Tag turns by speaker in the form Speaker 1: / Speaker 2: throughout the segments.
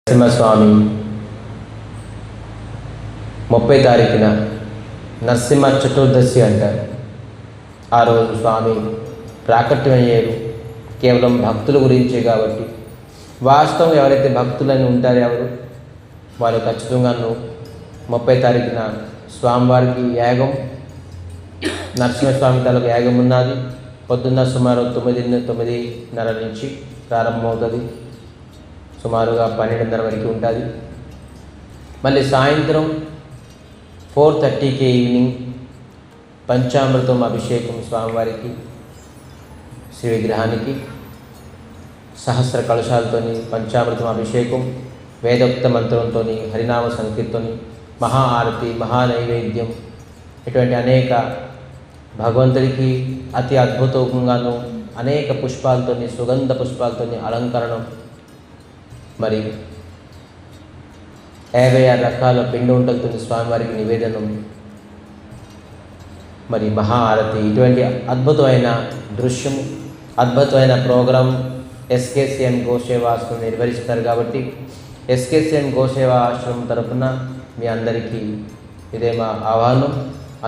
Speaker 1: నరసింహస్వామి 30 తారీఖున నరసింహ చతుర్దశి అంటారు. ఆ రోజు స్వామి ప్రాకట్యమయ్యారు. కేవలం భక్తుల గురించే కాబట్టి వాస్తవం ఎవరైతే భక్తులని ఉంటారో ఎవరు వాళ్ళు ఖచ్చితంగాను 30 తారీఖున స్వామివారికి యాగం, నరసింహస్వామి తాలూకు యాగం ఉన్నది. పొద్దున్న సుమారు 9:30 నుంచి ప్రారంభమవుతుంది. సుమారుగా 12:30 వరకు ఉంటుంది. మళ్ళీ సాయంత్రం 4:30కి ఈవినింగ్ పంచామృతం అభిషేకం స్వామివారికి, శ్రీ విగ్రహానికి సహస్ర కలశాలతో పంచామృతం అభిషేకం, వేదోక్త మంత్రంతో, హరినామ సంకీర్తన, మహా ఆరతి, మహానైవేద్యం, ఇటువంటి అనేక భగవంతుడికి అతి అద్భుతంగాను అనేక పుష్పాలతో, సుగంధ పుష్పాలతో అలంకరణం, మరి 56 రకాల పిండి వంటలతో స్వామివారికి నివేదనం, మరి మహా ఆరతి, ఇటువంటి అద్భుతమైన దృశ్యం, అద్భుతమైన ప్రోగ్రాం ఎస్కేసిఎం గోసేవా ఆశ్రమం నిర్వహిస్తారు. కాబట్టి ఎస్కేసిఎం గోసేవా ఆశ్రమం తరఫున మీ అందరికీ ఇదే మా ఆహ్వానం.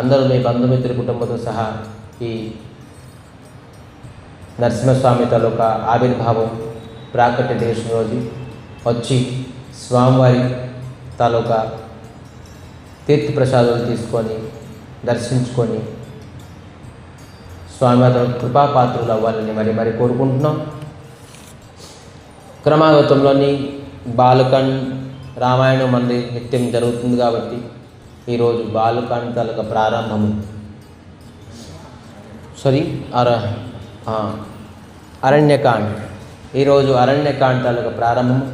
Speaker 1: అందరూ మీ బంధుమిత్రుల కుటుంబంతో సహా ఈ నరసింహస్వామి తాలూకా ఆవిర్భావం ప్రాకట్య దివసం రోజు వచ్చి స్వామివారి తాలూకా తీర్థ ప్రసాదాలు తీసుకొని దర్శించుకొని స్వామివారి కృపాపాత్రులు అవ్వాలని మరి కోరుకుంటున్నాం. క్రమాగతంలోని బాలకాండ్ రామాయణం మంది నిత్యం జరుగుతుంది కాబట్టి ఈరోజు బాలకాండ్ తాలూకా ప్రారంభము, అరణ్యకాండ్, ఈరోజు అరణ్యకాండ్ తాలూకా ప్రారంభము.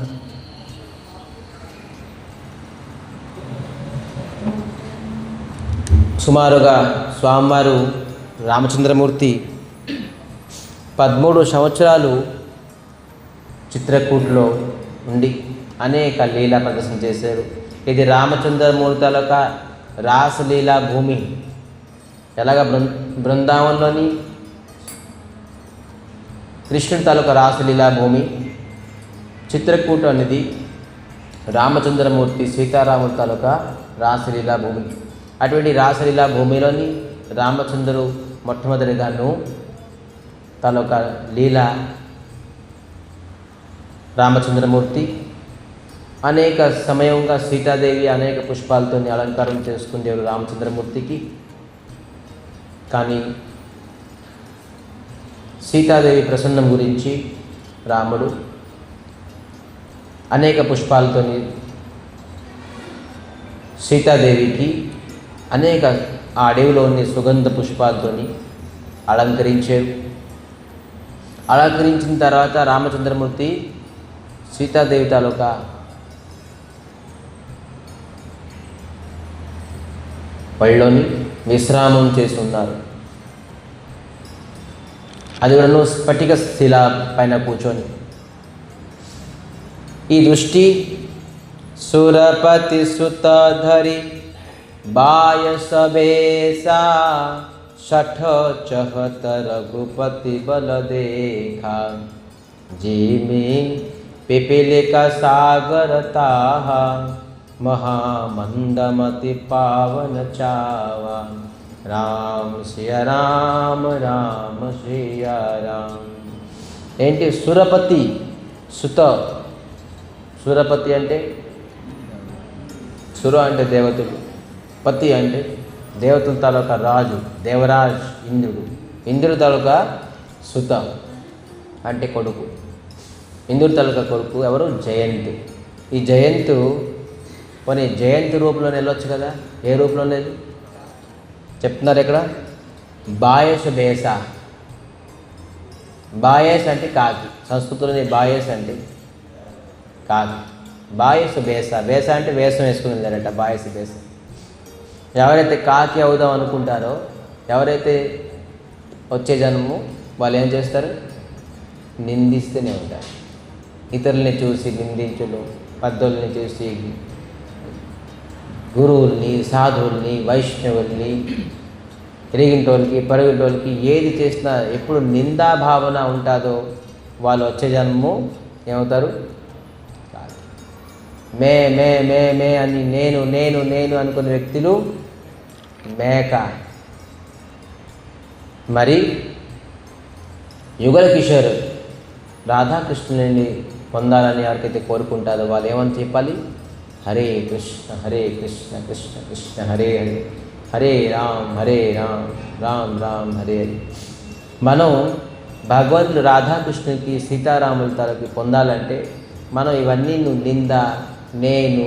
Speaker 1: సుమారుగా స్వామివారు రామచంద్రమూర్తి 13 సంవత్సరాలు చిత్రకూట్లో ఉండి అనేక లీలా ప్రదర్శన చేశారు. ఇది రామచంద్రమూర్తి తాలూకా రాసలీలా భూమి. ఎలాగ బృందావనంలోని కృష్ణుడి తాలూకా రాసలీలా భూమి, చిత్రకూట అనేది రామచంద్రమూర్తి సీతారాముల తాలూకా రాసలీలా భూమి. అటువంటి రాసలీలా భూమిలోని రామచంద్రుడు మొట్టమొదటిగాను తాలూకా లీల రామచంద్రమూర్తి అనేక సమయంగా సీతాదేవి అనేక పుష్పాలతో అలంకారం చేసుకునేవారు రామచంద్రమూర్తికి. కానీ సీతాదేవి ప్రసన్నం గురించి రాముడు అనేక పుష్పాలతో సీతాదేవికి అనేక ఆ అడవిలోని సుగంధ పుష్పాలతో అలంకరించారు. అలంకరించిన తర్వాత రామచంద్రమూర్తి సీతాదేవి తాలూకా పళ్ళలోని విశ్రామం చేసి ఉన్నారు. అది కూడా స్ఫటిక శిల పైన కూర్చొని. ఈ దృష్టి సురపతి సుతధరి बायस बेसा 68 रघुपति बल देखा जिमी पिपीलिका सागर ताहा महामंदमति पावन चावा राम सिया राम राम सिया राम. ఏంటి సురపతి సుత, సురపతి అంటే సుర అంటే దేవతలు, పతి అంటే దేవతల తాలూకా రాజు, దేవరాజ్ ఇంద్రుడు. ఇంద్రుడి తాలూకా సుత అంటే కొడుకు. ఇంద్రుడి తాలూకా కొడుకు ఎవరు? జయంతు. ఈ జయంతు పోనీ జయంతి రూపంలో వెళ్ళొచ్చు కదా, ఏ రూపంలో లేదు చెప్తున్నారు ఇక్కడ. బాయస్ బేస, బాయస్ అంటే కాకి, సంస్కృతంలోని బాయస్ అంటే కాకి. బాయస్ బేస, బేస అంటే వేషం వేసుకునేదారట. బాయస్ బేస. ఎవరైతే కాకి అవుదాం అనుకుంటారో, ఎవరైతే వచ్చే జన్మము వాళ్ళు ఏం చేస్తారు? నిందిస్తూనే ఉంటారు. ఇతరుల్ని చూసి నిందించులు, పెద్దోళ్ళని చూసి గురువుల్ని, సాధువుల్ని, వైష్ణవుల్ని, తిరిగింటోళ్ళకి, పరుగుంటోళ్ళకి ఏది చేసినా ఎప్పుడు నిందాభావన ఉంటుందో వాళ్ళు వచ్చే జన్మము ఏమవుతారు? మే మే మే మే అని నేను నేను నేను అనుకునే వ్యక్తులు మేక. మరి యుగల కిషోర్ రాధాకృష్ణుని పొందాలని ఎవరికైతే కోరుకుంటారో వాళ్ళు ఏమని చెప్పాలి? హరే కృష్ణ కృష్ణ కృష్ణ హరే హరే, హరే రామ్ రామ్ రామ్ హరే హరే. మనం భగవంతుడు రాధాకృష్ణునికి సీతారాముల తలకి పొందాలంటే మనం ఇవన్నీ నింద నేను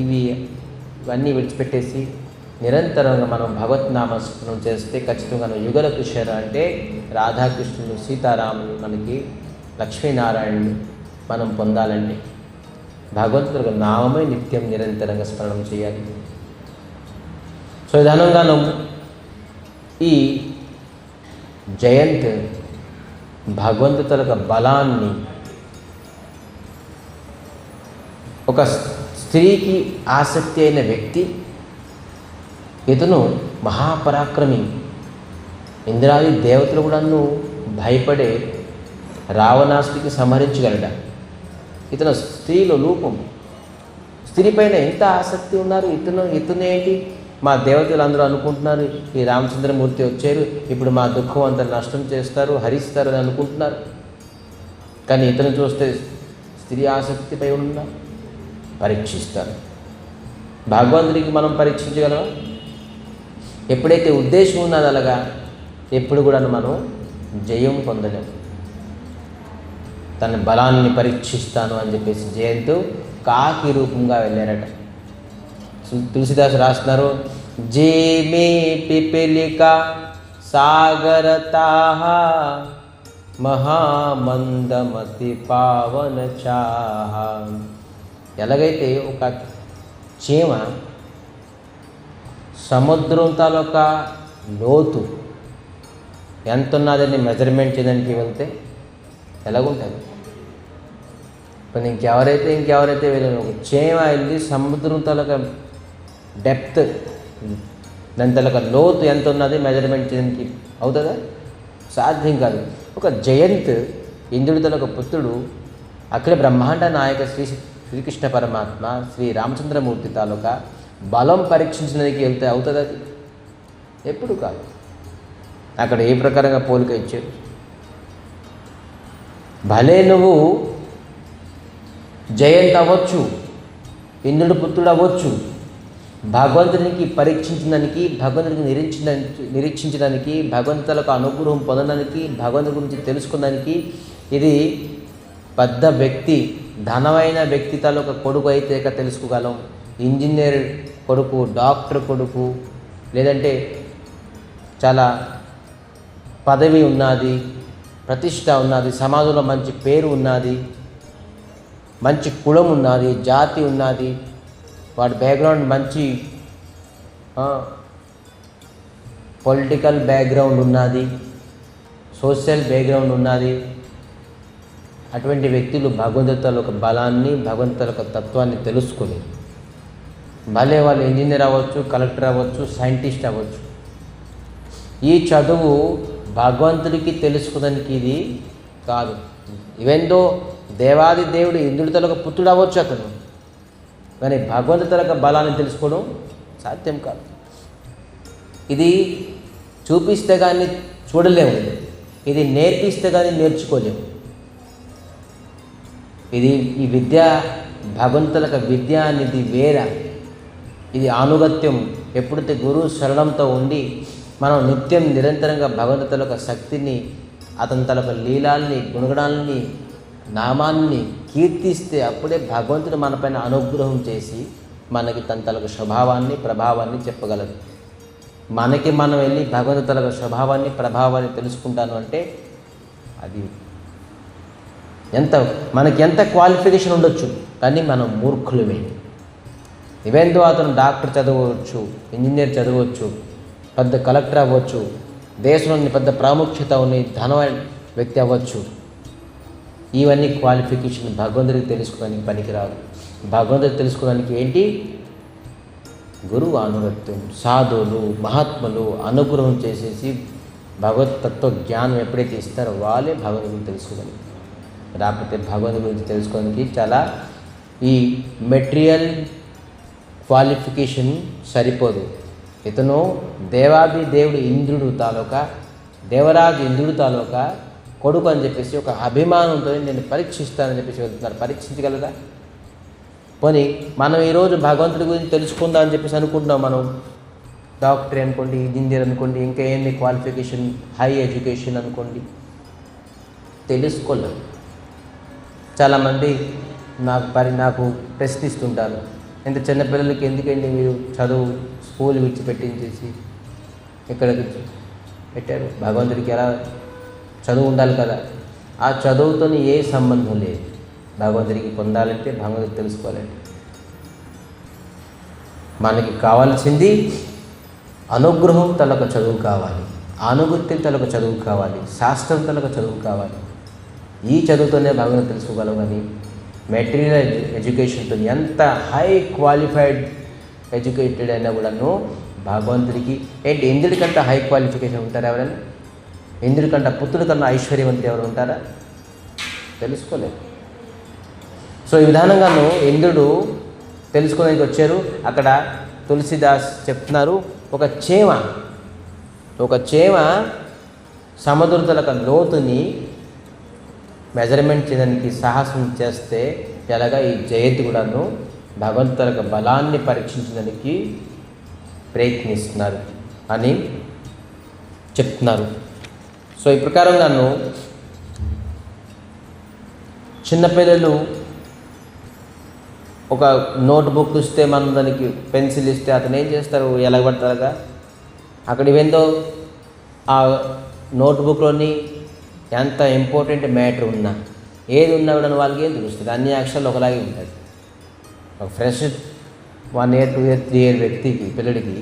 Speaker 1: ఇవన్నీ విడిచిపెట్టేసి నిరంతరంగా మనం భగవత్ నామస్మరణ చేస్తే ఖచ్చితంగా యుగల కిషోర్ అంటే రాధాకృష్ణులు సీతారాములు మనకి లక్ష్మీనారాయణులు మనం పొందాలంటే భగవంతుడు నామమే నిత్యం నిరంతరంగా స్మరణం చేయాలి. సో విధానంగాను ఈ జయంత్ భగవంతుల బలాన్ని ఒక స్త్రీకి ఆసక్తి అయిన వ్యక్తి, ఇతను మహాపరాక్రమి, ఇంద్రాది దేవతలు కూడాను భయపడే రావణాసుడికి సంహరించగలడ. ఇతను స్త్రీలో రూపం, స్త్రీ పైన ఎంత ఆసక్తి ఉన్నారు. ఇతనేంటి మా దేవతలు అందరూ అనుకుంటున్నారు ఈ రామచంద్రమూర్తి వచ్చారు, ఇప్పుడు మా దుఃఖం అంతా నష్టం చేస్తారు, హరిస్తారు అని అనుకుంటున్నారు. కానీ ఇతను చూస్తే స్త్రీ ఆసక్తిపై ఉన్న పరీక్షిస్తారు. భగవంతుడికి మనం పరీక్షించగలమా? ఎప్పుడైతే ఉద్దేశం ఉన్నది అలాగా ఎప్పుడు కూడా మనం జయం పొందలేము. తన బలాన్ని పరీక్షిస్తాను అని చెప్పేసి జయంతు కాకి రూపంగా వెళ్ళారట. తులసిదాసు రాస్తున్నారు, జే మే పిపిలిక సాగరతాహ మహామందమతి పావన చాహ. ఎలాగైతే ఒక చీమ సముద్రం తాలూకా లోతు ఎంత ఉన్నదని మెజర్మెంట్ చేయడానికి వెళ్తే ఎలాగుంటుంది? ఇప్పుడు ఇంకెవరైతే వెళ్ళారు, ఒక చీమ వెళ్ళి సముద్రం తాలూకా డెప్త్ దాని తాలూకా లోతు ఎంత ఉన్నది మెజర్మెంట్ చేయడానికి అవుతుందా? సాధ్యం కాదు. ఒక జయంత్ ఇంద్రుడి తాలూకా పుత్రుడు అఖిల బ్రహ్మాండ నాయక శ్రీకృష్ణ పరమాత్మ శ్రీ రామచంద్రమూర్తి తాలూకా బలం పరీక్షించడానికి వెళ్తే అవుతుంది? అది ఎప్పుడు కాదు. అక్కడ ఏ ప్రకారంగా పోలిక ఇచ్చారు? భలే నువ్వు జయంత్ అవ్వచ్చు, ఇంద్రుడి పుత్రుడు అవ్వచ్చు, భగవంతునికి పరీక్షించడానికి, భగవంతుడికి నిరీక్షించడానికి, భగవంతులకు అనుగ్రహం పొందడానికి, భగవంతుడి గురించి తెలుసుకోవడానికి ఇది పెద్ద వ్యక్తి, ధనమైన వ్యక్తి తాలూకా కొడుకు అయితే తెలుసుకోగలం. ఇంజనీర్ కొడుకు, డాక్టర్ కొడుకు, లేదంటే చాలా పదవి ఉన్నది, ప్రతిష్ట ఉన్నది, సమాజంలో మంచి పేరు ఉన్నది, మంచి కులం ఉన్నది, జాతి ఉన్నది, వాడి బ్యాక్గ్రౌండ్ మంచి పొలిటికల్ బ్యాక్గ్రౌండ్ ఉన్నది, సోషల్ బ్యాక్గ్రౌండ్ ఉన్నది. అటువంటి వ్యక్తులు భగవంతుల యొక్క బలాన్ని, భగవంతుల యొక్క తత్వాన్ని తెలుసుకొని భలే వాళ్ళు ఇంజనీర్ అవ్వచ్చు, కలెక్టర్ అవ్వచ్చు, సైంటిస్ట్ అవ్వచ్చు. ఈ చదువు భగవంతుడికి తెలుసుకోవడానికి ఇది కాదు. ఈవెందో దేవాది దేవుడు ఇంద్రుడి తలక పుత్రుడు అవ్వచ్చు అతను, కానీ భగవంతుడి తలక బలాన్ని తెలుసుకోవడం సాధ్యం కాదు. ఇది చూపిస్తే కానీ చూడలేము, ఇది నేర్పిస్తే కానీ నేర్చుకోలేము. ఈ విద్య భగవంతుల విద్య అనేది వేరే. ఇది ఆనుగత్యం. ఎప్పుడైతే గురువు శరణంతో ఉండి మనం నిత్యం నిరంతరంగా భగవంతుల యొక్క శక్తిని, అతని తలక లీలాల్ని, గుణగణాలని, నామాన్ని కీర్తిస్తే అప్పుడే భగవంతుడు మనపైన అనుగ్రహం చేసి మనకి తన తలక స్వభావాన్ని, ప్రభావాన్ని చెప్పగలరు. మనకి మనం వెళ్ళి భగవంతుడి తలక స్వభావాన్ని, ప్రభావాన్ని తెలుసుకుంటాను అంటే అది మనకి ఎంత క్వాలిఫికేషన్ ఉండొచ్చు, కానీ మనం మూర్ఖులమే. ఇవెందో అతను డాక్టర్ చదవచ్చు, ఇంజనీర్ చదవచ్చు, పెద్ద కలెక్టర్ అవ్వచ్చు, దేశంలోని పెద్ద ప్రాముఖ్యత ఉన్న ధనమైన వ్యక్తి అవ్వచ్చు. ఇవన్నీ క్వాలిఫికేషన్ భగవంతుడికి తెలుసుకోవడానికి పనికిరాదు. భగవంతుడికి తెలుసుకోవడానికి ఏంటి? గురువు అనుగత్యం, సాధువులు, మహాత్ములు అనుగ్రహం చేసేసి భగవతత్వ జ్ఞానం ఎప్పుడైతే ఇస్తారో వాళ్ళే భగవంతుడిని తెలుసుకోగలరు. రాకపోతే భగవంతుడి గురించి తెలుసుకోవడానికి చాలా ఈ మెటీరియల్ క్వాలిఫికేషన్ సరిపోదు. ఇతను దేవాది దేవుడు ఇంద్రుడు తాలూకా, దేవరాజు ఇంద్రుడు తాలూకా కొడుకు అని చెప్పేసి ఒక అభిమానంతో నేను పరీక్షిస్తానని చెప్పేసి వెళ్తున్నారు. పరీక్షించగలదా? పోనీ మనం ఈరోజు భగవంతుడి గురించి తెలుసుకుందాం అని చెప్పేసి అనుకుంటున్నాం. మనం డాక్టర్ అనుకోండి, ఇంజనీర్ అనుకోండి, ఇంకా ఏంటి క్వాలిఫికేషన్, హై ఎడ్యుకేషన్ అనుకోండి, తెలుసుకోలేం. చాలామంది నాకు ప్రశ్నిస్తుంటారు, ఇంత చిన్నపిల్లలకి ఎందుకండి మీరు చదువు స్కూల్ విడిచిపెట్టించేసి ఇక్కడికి పెట్టారు? భగవంతుడికి ఎలా చదువు ఉండాలి కదా. ఆ చదువుతో ఏ సంబంధం లేదు. భగవంతుడికి పొందాలంటే, భగవంతుడికి తెలుసుకోవాలంటే మనకి కావాల్సింది అనుగ్రహం తలక చదువు కావాలి, అనుభూతి తలక చదువు కావాలి, శాస్త్రం తలక చదువు కావాలి. ఈ చదువుతోనే భగవంతుడు తెలుసుకోగలం. కానీ మెటీరియల్ ఎడ్యుకేషన్తో ఎంత హై క్వాలిఫైడ్ ఎడ్యుకేటెడ్ అయినా కూడాను భగవంతుడికి ఏంటి, ఇంద్రుడికంటే హై క్వాలిఫికేషన్ ఉంటారా ఎవరైనా? ఇంద్రుడికంటే పుత్రుడి కన్నా ఐశ్వర్యవంతులు ఎవరు ఉంటారా? తెలుసుకోలేదు. సో ఈ విధానంగాను ఇంద్రుడు తెలుసుకోవడానికి వచ్చారు. అక్కడ తులసిదాస్ చెప్తున్నారు, ఒక చేమ సముద్రతల లోతుని మెజర్మెంట్ చేయడానికి సాహసం చేస్తే ఎలాగా ఈ జయంతి కూడాను భగవంతుల బలాన్ని పరీక్షించడానికి ప్రయత్నిస్తున్నారు అని చెప్తున్నారు. సో ఈ ప్రకారంగాను చిన్నపిల్లలు ఒక నోట్బుక్ ఇస్తే, మనం దానికి పెన్సిల్ ఇస్తే అతను ఏం చేస్తారు, ఎలగబడతారుగా. అక్కడ ఇవేందో ఆ నోట్బుక్లోని ఎంత ఇంపార్టెంట్ మ్యాటర్ ఉన్నా, ఏది ఉన్నా కూడా వాళ్ళకి ఏం తెలుస్తుంది, అన్ని అక్షరాలు ఒకలాగే ఉంటుంది. ఒక ఫ్రెష్ 1 year 2 year 3 year వ్యక్తికి, పిల్లడికి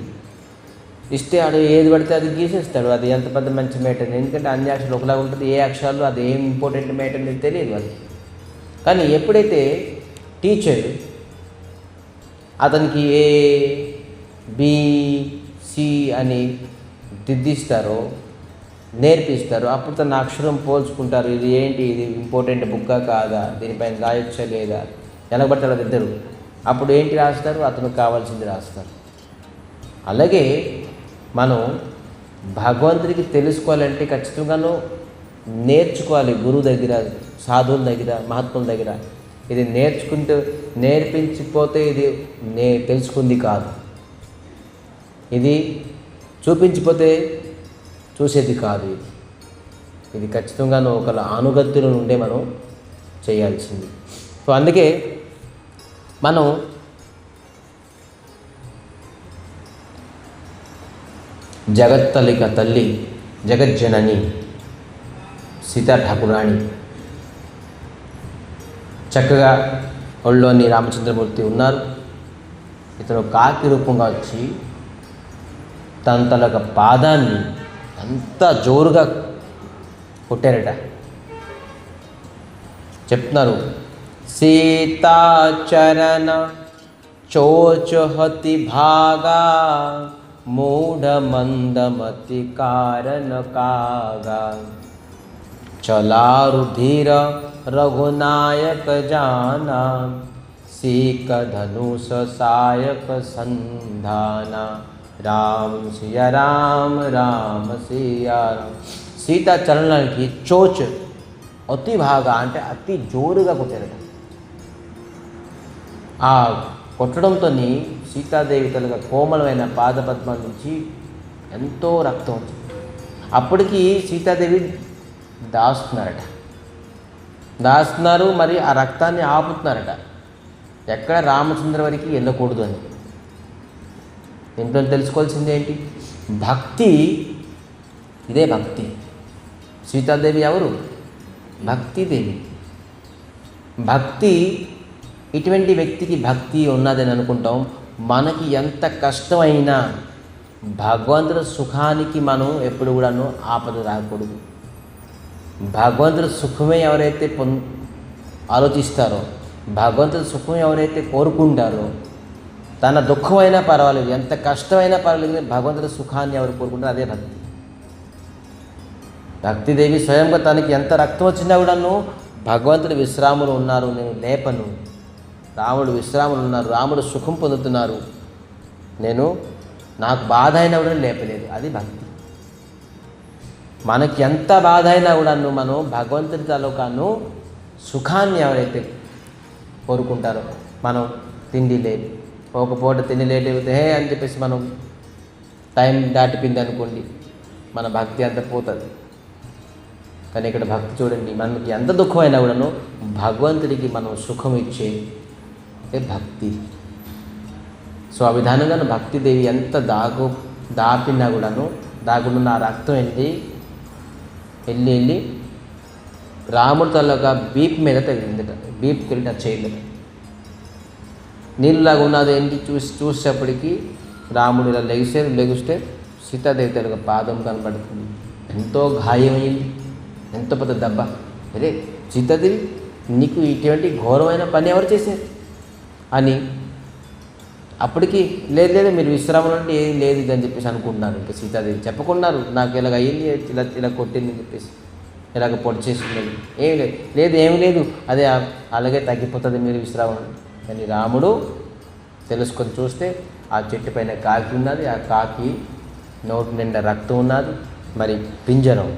Speaker 1: ఇస్తే ఆడు ఏది పడితే అది గీసేస్తాడు. అది ఎంత పెద్ద మంచి మ్యాటర్, ఎందుకంటే అన్ని అక్షరాలు ఒకలాగా ఉంటుంది. ఏ అక్షరాలు అది ఏం ఇంపార్టెంట్ మ్యాటర్ అనేది తెలియదు వాళ్ళకి. కానీ ఎప్పుడైతే టీచర్ అతనికి A-B-C అని దిద్దిస్తారో, నేర్పిస్తారో, అప్పుడు తన అక్షరం పోల్చుకుంటారు. ఇది ఏంటి, ఇది ఇంపార్టెంట్ బుక్కా కాదా, దీనిపైన రాయొచ్చా లేదా, వెనకబడతారు అది ఇద్దరు. అప్పుడు ఏంటి రాస్తారు, అతనికి కావాల్సింది రాస్తారు. అలాగే మనం భగవంతుడికి తెలుసుకోవాలంటే ఖచ్చితంగాను నేర్చుకోవాలి. గురువు దగ్గర, సాధువుల దగ్గర, మహాత్ముల దగ్గర. ఇది నేర్పించిపోతే ఇది తెలుసుకుంది కాదు. ఇది చూపించిపోతే చూసేది కాదు. ఇది ఖచ్చితంగాను ఒకళ్ళ అనుగత్తుల నుండే మనం చేయాల్సింది. సో అందుకే మనం జగత్తలిక తల్లి, జగజ్జనని సీతా ఠాకురాణి చక్కగా ఒళ్ళోని రామచంద్రమూర్తి ఉన్నారు. ఇతను కాకి రూపంగా వచ్చి తన పాదాన్ని అంత జోరుగా కొట్టారట. చెప్తున్నారు, సీతాచరణ చోచహతి భాగా మూఢ మందమతి కారణ కాగా చలారుధీర రఘునాయక జానా सीक धनुष सायक संधाना राम सिया राम राम सिया राम. సీతా చలనానికి చోచ్ అతి బాగా అంటే అతి జోరుగా కొట్టారట. ఆ కొట్టడంతో సీతాదేవి తలగా కోమలమైన పాదపద్మం నుంచి ఎంతో రక్తం వచ్చింది. అప్పటికి సీతాదేవి దాస్తున్నారు, మరి ఆ రక్తాన్ని ఆపుతున్నారట. ఎక్కడ రామచంద్ర వారికి వెళ్ళకూడదు అని. దీంట్లో తెలుసుకోవాల్సింది ఏంటి, భక్తి. ఇదే భక్తి. సీతాదేవి ఎవరు? భక్తిదేవి. భక్తి, ఇటువంటి వ్యక్తికి భక్తి ఉన్నదని అనుకుంటాం. మనకి ఎంత కష్టమైనా భగవంతుడి సుఖానికి మనం ఎప్పుడు కూడాను ఆపద రాకూడదు. భగవంతుడి సుఖమే ఎవరైతే ఆలోచిస్తారో, భగవంతుడి సుఖం ఎవరైతే కోరుకుంటారో, తన దుఃఖమైనా పర్వాలేదు, ఎంత కష్టమైనా పర్వాలేదు, భగవంతుడి సుఖాన్ని ఎవరు కోరుకుంటారో అదే భక్తి. భక్తిదేవి స్వయంగా తనకి ఎంత రక్తం వచ్చినా కూడాను భగవంతుడి విశ్రాములు ఉన్నారు, నేను లేపను, రాముడు విశ్రామంలో ఉన్నారు, రాముడు సుఖం పొందుతున్నారు, నాకు బాధ అయినా కూడా లేపలేదు. అది భక్తి. మనకి ఎంత బాధ అయినా కూడా మనం భగవంతుడి తాలూకాను సుఖాన్ని ఎవరైతే కోరుకుంటారో, మనం తిండి లేదు, ఒక పూట తిండి లేట్ అయిపోతే హే అని చెప్పేసి మనం టైం దాటిపోయింది అనుకోండి, మన భక్తి అంతా పోతుంది. కానీ ఇక్కడ భక్తి చూడండి, మనకి ఎంత దుఃఖమైనా కూడాను భగవంతుడికి మనం సుఖం ఇచ్చే భక్తి. సో ఆ విధానంగా భక్తిదేవి ఎంత దాపినా కూడాను దాగున్న ఆ రక్తం వెళ్ళి రాముడి తాలూకా బీప్ మీద తగిలిందట. బీప్కి వెళ్ళి టచ్ చేయలేదు. నీళ్ళలాగా ఉన్నది చూసేప్పటికీ రాముడు ఇలా లెగిస్తే సీతాదేవి తాలూకా పాదం కనపడుతుంది. ఎంతో గాయమైంది, ఎంతో పెద్ద దెబ్బ. అరే సీతాదేవి, నీకు ఇటువంటి ఘోరమైన పని ఎవరు చేశారు అని అప్పటికి లేదు మీరు విశ్రామం అంటే ఏం లేదు ఇది అని చెప్పేసి అనుకుంటున్నారు. ఇంకా సీతాదేవి చెప్పకున్నారు, నాకు ఇలాగ అయ్యింది, ఇలా కొట్టింది అని చెప్పేసి, ఇలాగ పొడి చేసిందని. ఏమీ లేదు అదే అలాగే తగ్గిపోతుంది మీరు విశ్రామం. కానీ రాముడు తెలుసుకొని చూస్తే ఆ చెట్టు పైన కాకి ఉన్నది, ఆ కాకి నోటి నిండా రక్తం ఉన్నది, మరి పింజరం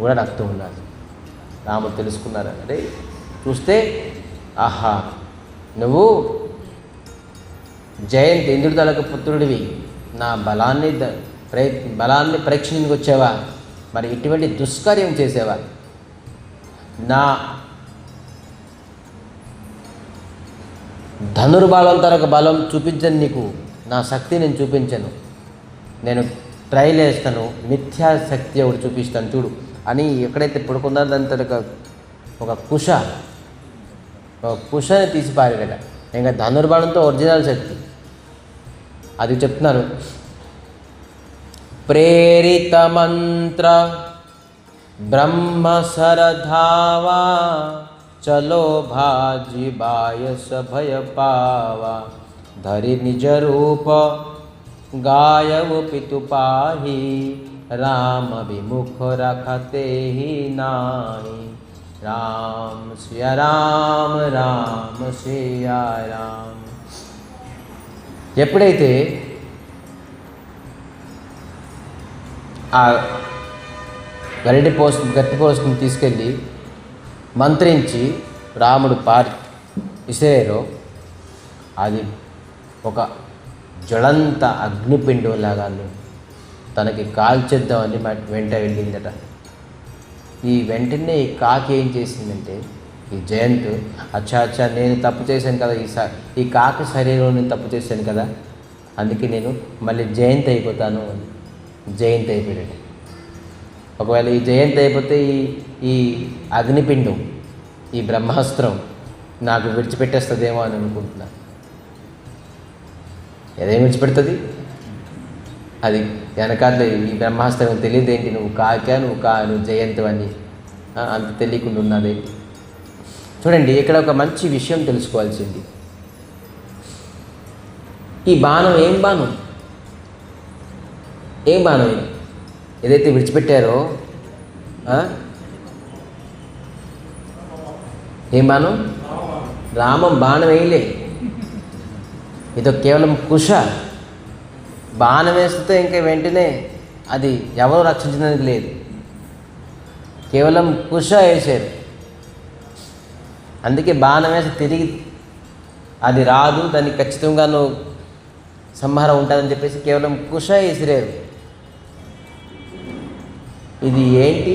Speaker 1: కూడా రక్తం ఉన్నది. రాముడు తెలుసుకున్నారు. అంటే చూస్తే ఆహా, నువ్వు జయంత్ ఇంద్రుడి తాలూకా పుత్రుడివి, నా బలాన్ని పరీక్షించుకు వచ్చావా, మరి ఇటువంటి దుష్కార్యం చేసావా, నా ధనుర్బాలం తరగ బలం చూపించను, నీకు నా శక్తి నేను చూపించను, నేను ట్రైల్ వేస్తాను, మిథ్యాశక్తి ఒకటి చూపిస్తాను చూడు అని ఎక్కడైతే పడుకుందో దాని తరగ ఒక కుషని తీసి పారాడట. ఇంకా ధనుర్బాలంతో ఒరిజినల్ శక్తి అది చెప్తున్నారు. ప్రేరిత మంత్ర బ్రహ్మ సరధావా చలో భాజి బాయస భయ పావా ధరి నిజ రూప గాయవు పితు పాహి రామ విముఖ రఖతే హి నాహి రామ సియా రామ రామ సియా రామ. ఎప్పుడైతే ఆ గట్టి పోస్టుని తీసుకెళ్ళి మంత్రించి రాముడు ఇసేరో అది ఒక జ్వలంత అగ్నిపిండంలాగా తనకి కాల్చేద్దామని వెంట వెళ్ళిందట. ఈ వెంటనే ఈ కాకి ఏం చేసిందంటే, ఈ జయంత్ అచ్చా నేను తప్పు చేశాను కదా, ఈ కాకి శరీరంలో నేను తప్పు చేశాను కదా, అందుకే నేను మళ్ళీ జయంత్ అయిపోతాను అని జయంత్ అయిపోయాడు. ఒకవేళ ఈ జయంత్ అయిపోతే ఈ అగ్నిపిండం, ఈ బ్రహ్మాస్త్రం నాకు విడిచిపెట్టేస్తుందేమో అని అనుకుంటున్నా. ఏదేం విడిచిపెడుతుంది, అది వెనకాల ఈ బ్రహ్మాస్త్రం తెలియదు ఏంటి, నువ్వు నువ్వు జయంతు అని అంత తెలియకుండా ఉన్నదేంటి. చూడండి, ఇక్కడ ఒక మంచి విషయం తెలుసుకోవాల్సింది. ఈ బాణం ఏం బాణం ఏదైతే విడిచిపెట్టారో ఏం బాణం? రామం బాణం వేయలే, ఇదో కేవలం కుష. బాణం వేస్తే ఇంకా వెంటనే అది ఎవరు రక్షించినది లేదు, కేవలం కుష వేసారు. అందుకే బాణం వేసి తిరిగి అది రాదు, దానికి ఖచ్చితంగాను సంహారం ఉంటుందని చెప్పేసి కేవలం కుష వేసిరారు. ఇది ఏంటి?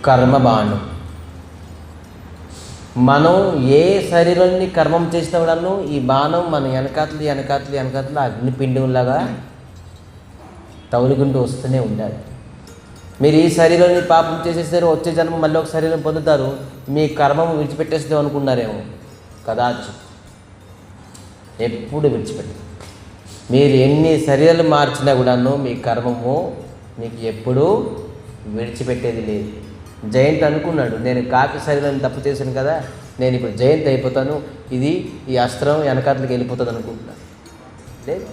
Speaker 1: కర్మ బాణం. మనం ఏ శరీరాన్ని కర్మం చేసిన కూడాను ఈ బాణం మన వెనకాతలు అగ్నిపిండంలాగా తగులుకుంటూ వస్తూనే ఉండాలి. మీరు ఈ శరీరాన్ని పాపం చేసేసారు, వచ్చే జన్మ మళ్ళీ ఒక శరీరం పొందుతారు, మీ కర్మము విడిచిపెట్టేస్తాం అనుకున్నారేమో. కదాచి ఎప్పుడు విడిచిపెట్టదు. మీరు ఎన్ని శరీరాలు మార్చినా కూడాను మీ కర్మము మీకు ఎప్పుడూ విడిచిపెట్టేది లేదు. జయంత్ అనుకున్నాడు, నేను కాకి శరీరాన్ని తప్పు చేశాను కదా, నేను ఇప్పుడు జయంత్ అయిపోతాను, ఈ అస్త్రం వెనకాతలకి వెళ్ళిపోతుంది అనుకుంటున్నాను. లేదు,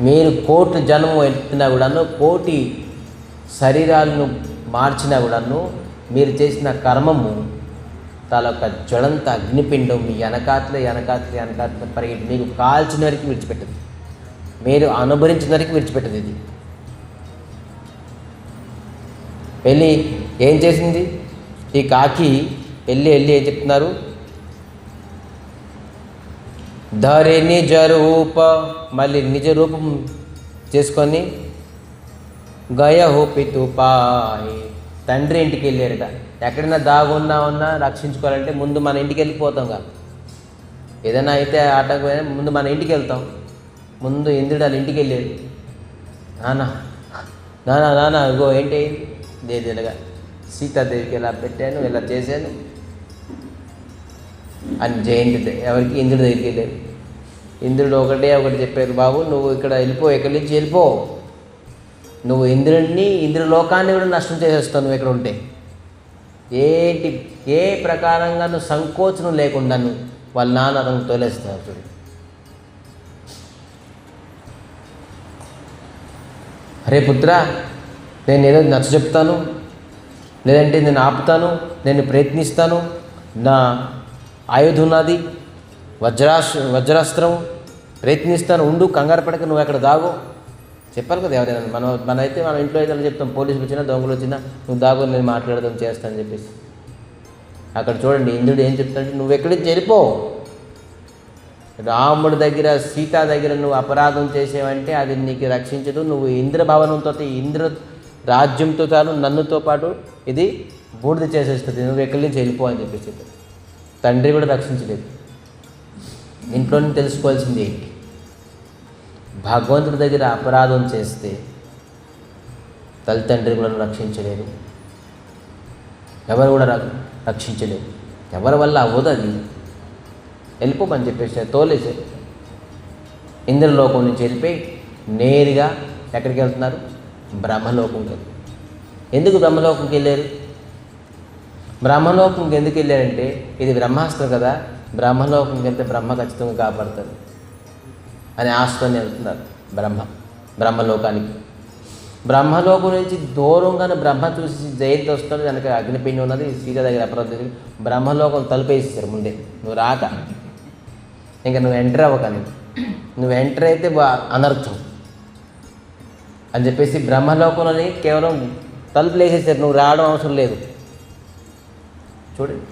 Speaker 1: మీరు కోటి జన్మ ఎత్తినా కూడాను, కోటి శరీరాలను మార్చినా కూడాను మీరు చేసిన కర్మము తాలొక జ్వలంత అగ్నిపిండం మీ వెనకాతల పరిగెట్టి మీకు కాల్చిన వరకు విడిచిపెట్టదు, మీరు అనుభవించిన వరకు విడిచిపెట్టదు. ఇది వెళ్ళి ఏం చేసింది ఈ కాకి? వెళ్ళి ఏం చెప్తున్నారు? ధరి నిజ రూప, మళ్ళీ నిజ రూపం చేసుకొని గయహు పితుపాయ్, తండ్రి ఇంటికి వెళ్ళారట. ఎక్కడైనా దాగున్నా రక్షించుకోవాలంటే ముందు మన ఇంటికి వెళ్ళిపోతాం కదా. ఏదైనా అయితే ఆటకపోయినా ముందు మన ఇంటికి వెళ్తాం. ముందు ఇంద్రుడు వాళ్ళ ఇంటికి వెళ్ళాడు. నానా ఇగో ఏంటి లేదుగా సీతాదేవికి ఇలా పెట్టాను, ఇలా చేశాను అని జయంతి ఎవరికి? ఇంద్రుడి దగ్గరికి వెళ్ళారు. ఇంద్రుడు ఒకటి చెప్పారు, బాబు నువ్వు ఇక్కడ వెళ్ళిపో, ఇక్కడి నుంచి వెళ్ళిపో, నువ్వు ఇంద్రుడి లోకాన్ని కూడా నష్టం చేసేస్తావు నువ్వు ఇక్కడ ఉంటే. ఏ ప్రకారంగా నువ్వు సంకోచనం లేకుండా నువ్వు వాళ్ళ నాన్న తోలేస్తావు. చూడు, అరే పుత్ర, నేను ఏదో నచ్చ చెప్తాను, లేదంటే నేను ఆపుతాను, నేను ప్రయత్నిస్తాను, నా ఆయుధం నాది, వజ్రాస్త్రం, ప్రయత్నిస్తాను, ఉండు, కంగారు పడక, నువ్వు ఎక్కడ దాగు చెప్పాలి కదా ఎవరైనా. మనమైతే మన ఇంట్లో అయితే చెప్తాం, పోలీసులు వచ్చినా దొంగలు వచ్చినా నువ్వు దాగు, నేను మాట్లాడదాం చేస్తానని చెప్పేసి. అక్కడ చూడండి ఇంద్రుడు ఏం చెప్తాడంటే, నువ్వు ఎక్కడి నుంచి వెళ్ళిపో, రాముడి దగ్గర సీతా దగ్గర నువ్వు అపరాధం చేసేవంటే అది నీకు రక్షించదు. నువ్వు ఇంద్రభవనంతో ఇంద్ర రాజ్యంతో తాను నన్నుతో పాటు ఇది బూడిద చేసేస్తుంది, నువ్వు ఎక్కడి నుంచి వెళ్ళిపో అని చెప్పేసి. తండ్రి కూడా రక్షించలేదు. ఇంట్లోనే తెలుసుకోవాల్సింది ఏంటి? భగవంతుడి దగ్గర అపరాధం చేస్తే తల్లిదండ్రి కూడా రక్షించలేదు, ఎవరు కూడా రక్షించలేదు, ఎవరి వల్ల అవ్వదు. అది వెళ్ళిపోమని చెప్పేసి తోలేసారు. ఇంద్రలోకం నుంచి వెళ్ళిపోయి నేరుగా ఎక్కడికి వెళ్తున్నారు? బ్రహ్మలోకంకి వెళ్ళి. ఎందుకు బ్రహ్మలోకంకి వెళ్ళారు? బ్రహ్మలోకంకి ఎందుకు వెళ్ళారంటే ఇది బ్రహ్మాస్త్రం కదా, బ్రహ్మలోకంకి వెళ్తే బ్రహ్మ ఖచ్చితంగా కాపాడుతుంది అని ఆశతోనే వెళ్తున్నారు బ్రహ్మలోకానికి. బ్రహ్మలోకం నుంచి దూరంగానే బ్రహ్మ చూసి జయంతి వస్తుంది, దానికి అగ్నిపిండి ఉన్నది, సీత దగ్గర అపరాధం. బ్రహ్మలోకం తలుపేసేసారు ముందే, నువ్వు రాక, ఇంకా నువ్వు ఎంటర్ అవ్వకని, నువ్వు ఎంటర్ అయితే అనర్థం అని చెప్పేసి బ్రహ్మలోకంలోని కేవలం తలుపులు వేసేసారు, నువ్వు రావడం అవసరం లేదు. చూడండి,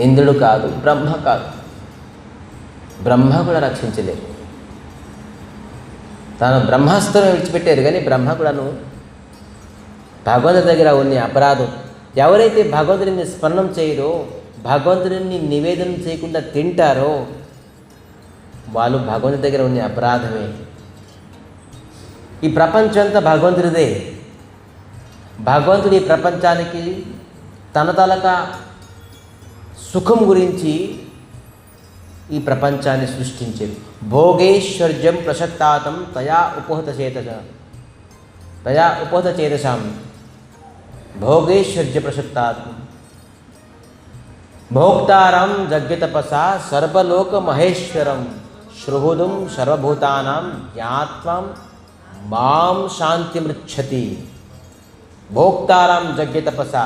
Speaker 1: ఇంద్రుడు కాదు, బ్రహ్మ కాదు, బ్రహ్మ కూడా రక్షించలేదు. తాను బ్రహ్మాస్త్రం విడిచిపెట్టారు, కానీ బ్రహ్మ కూడాను భగవంతుడి దగ్గర ఉన్న అపరాధం. ఎవరైతే భగవంతుడిని స్మరణం చేయరో, భగవంతుడిని నివేదన చేయకుండా తింటారో వాళ్ళు భగవంతుడి దగ్గర ఉన్న అపరాధమే. ఈ ప్రపంచం అంతా భగవంతుడిదే. భగవంతుడు ఈ ప్రపంచానికి తన తలక సుఖం గురించి ఈ ప్రపంచాన్ని సృష్టించేది. భోగేశ్వర్యం ప్రసక్తాతం తయా ఉపహత చేతసాం భోగేశ్వర్య ప్రసక్తాతం భోక్తారం జగ్యతపసా సర్వలోక మహేశ్వరం శ్రుహుదుం సర్వభూతానాం జ్ఞాత్వం మాం శాంతిమృచ్చతి. భోక్తారం జగ్యతపసా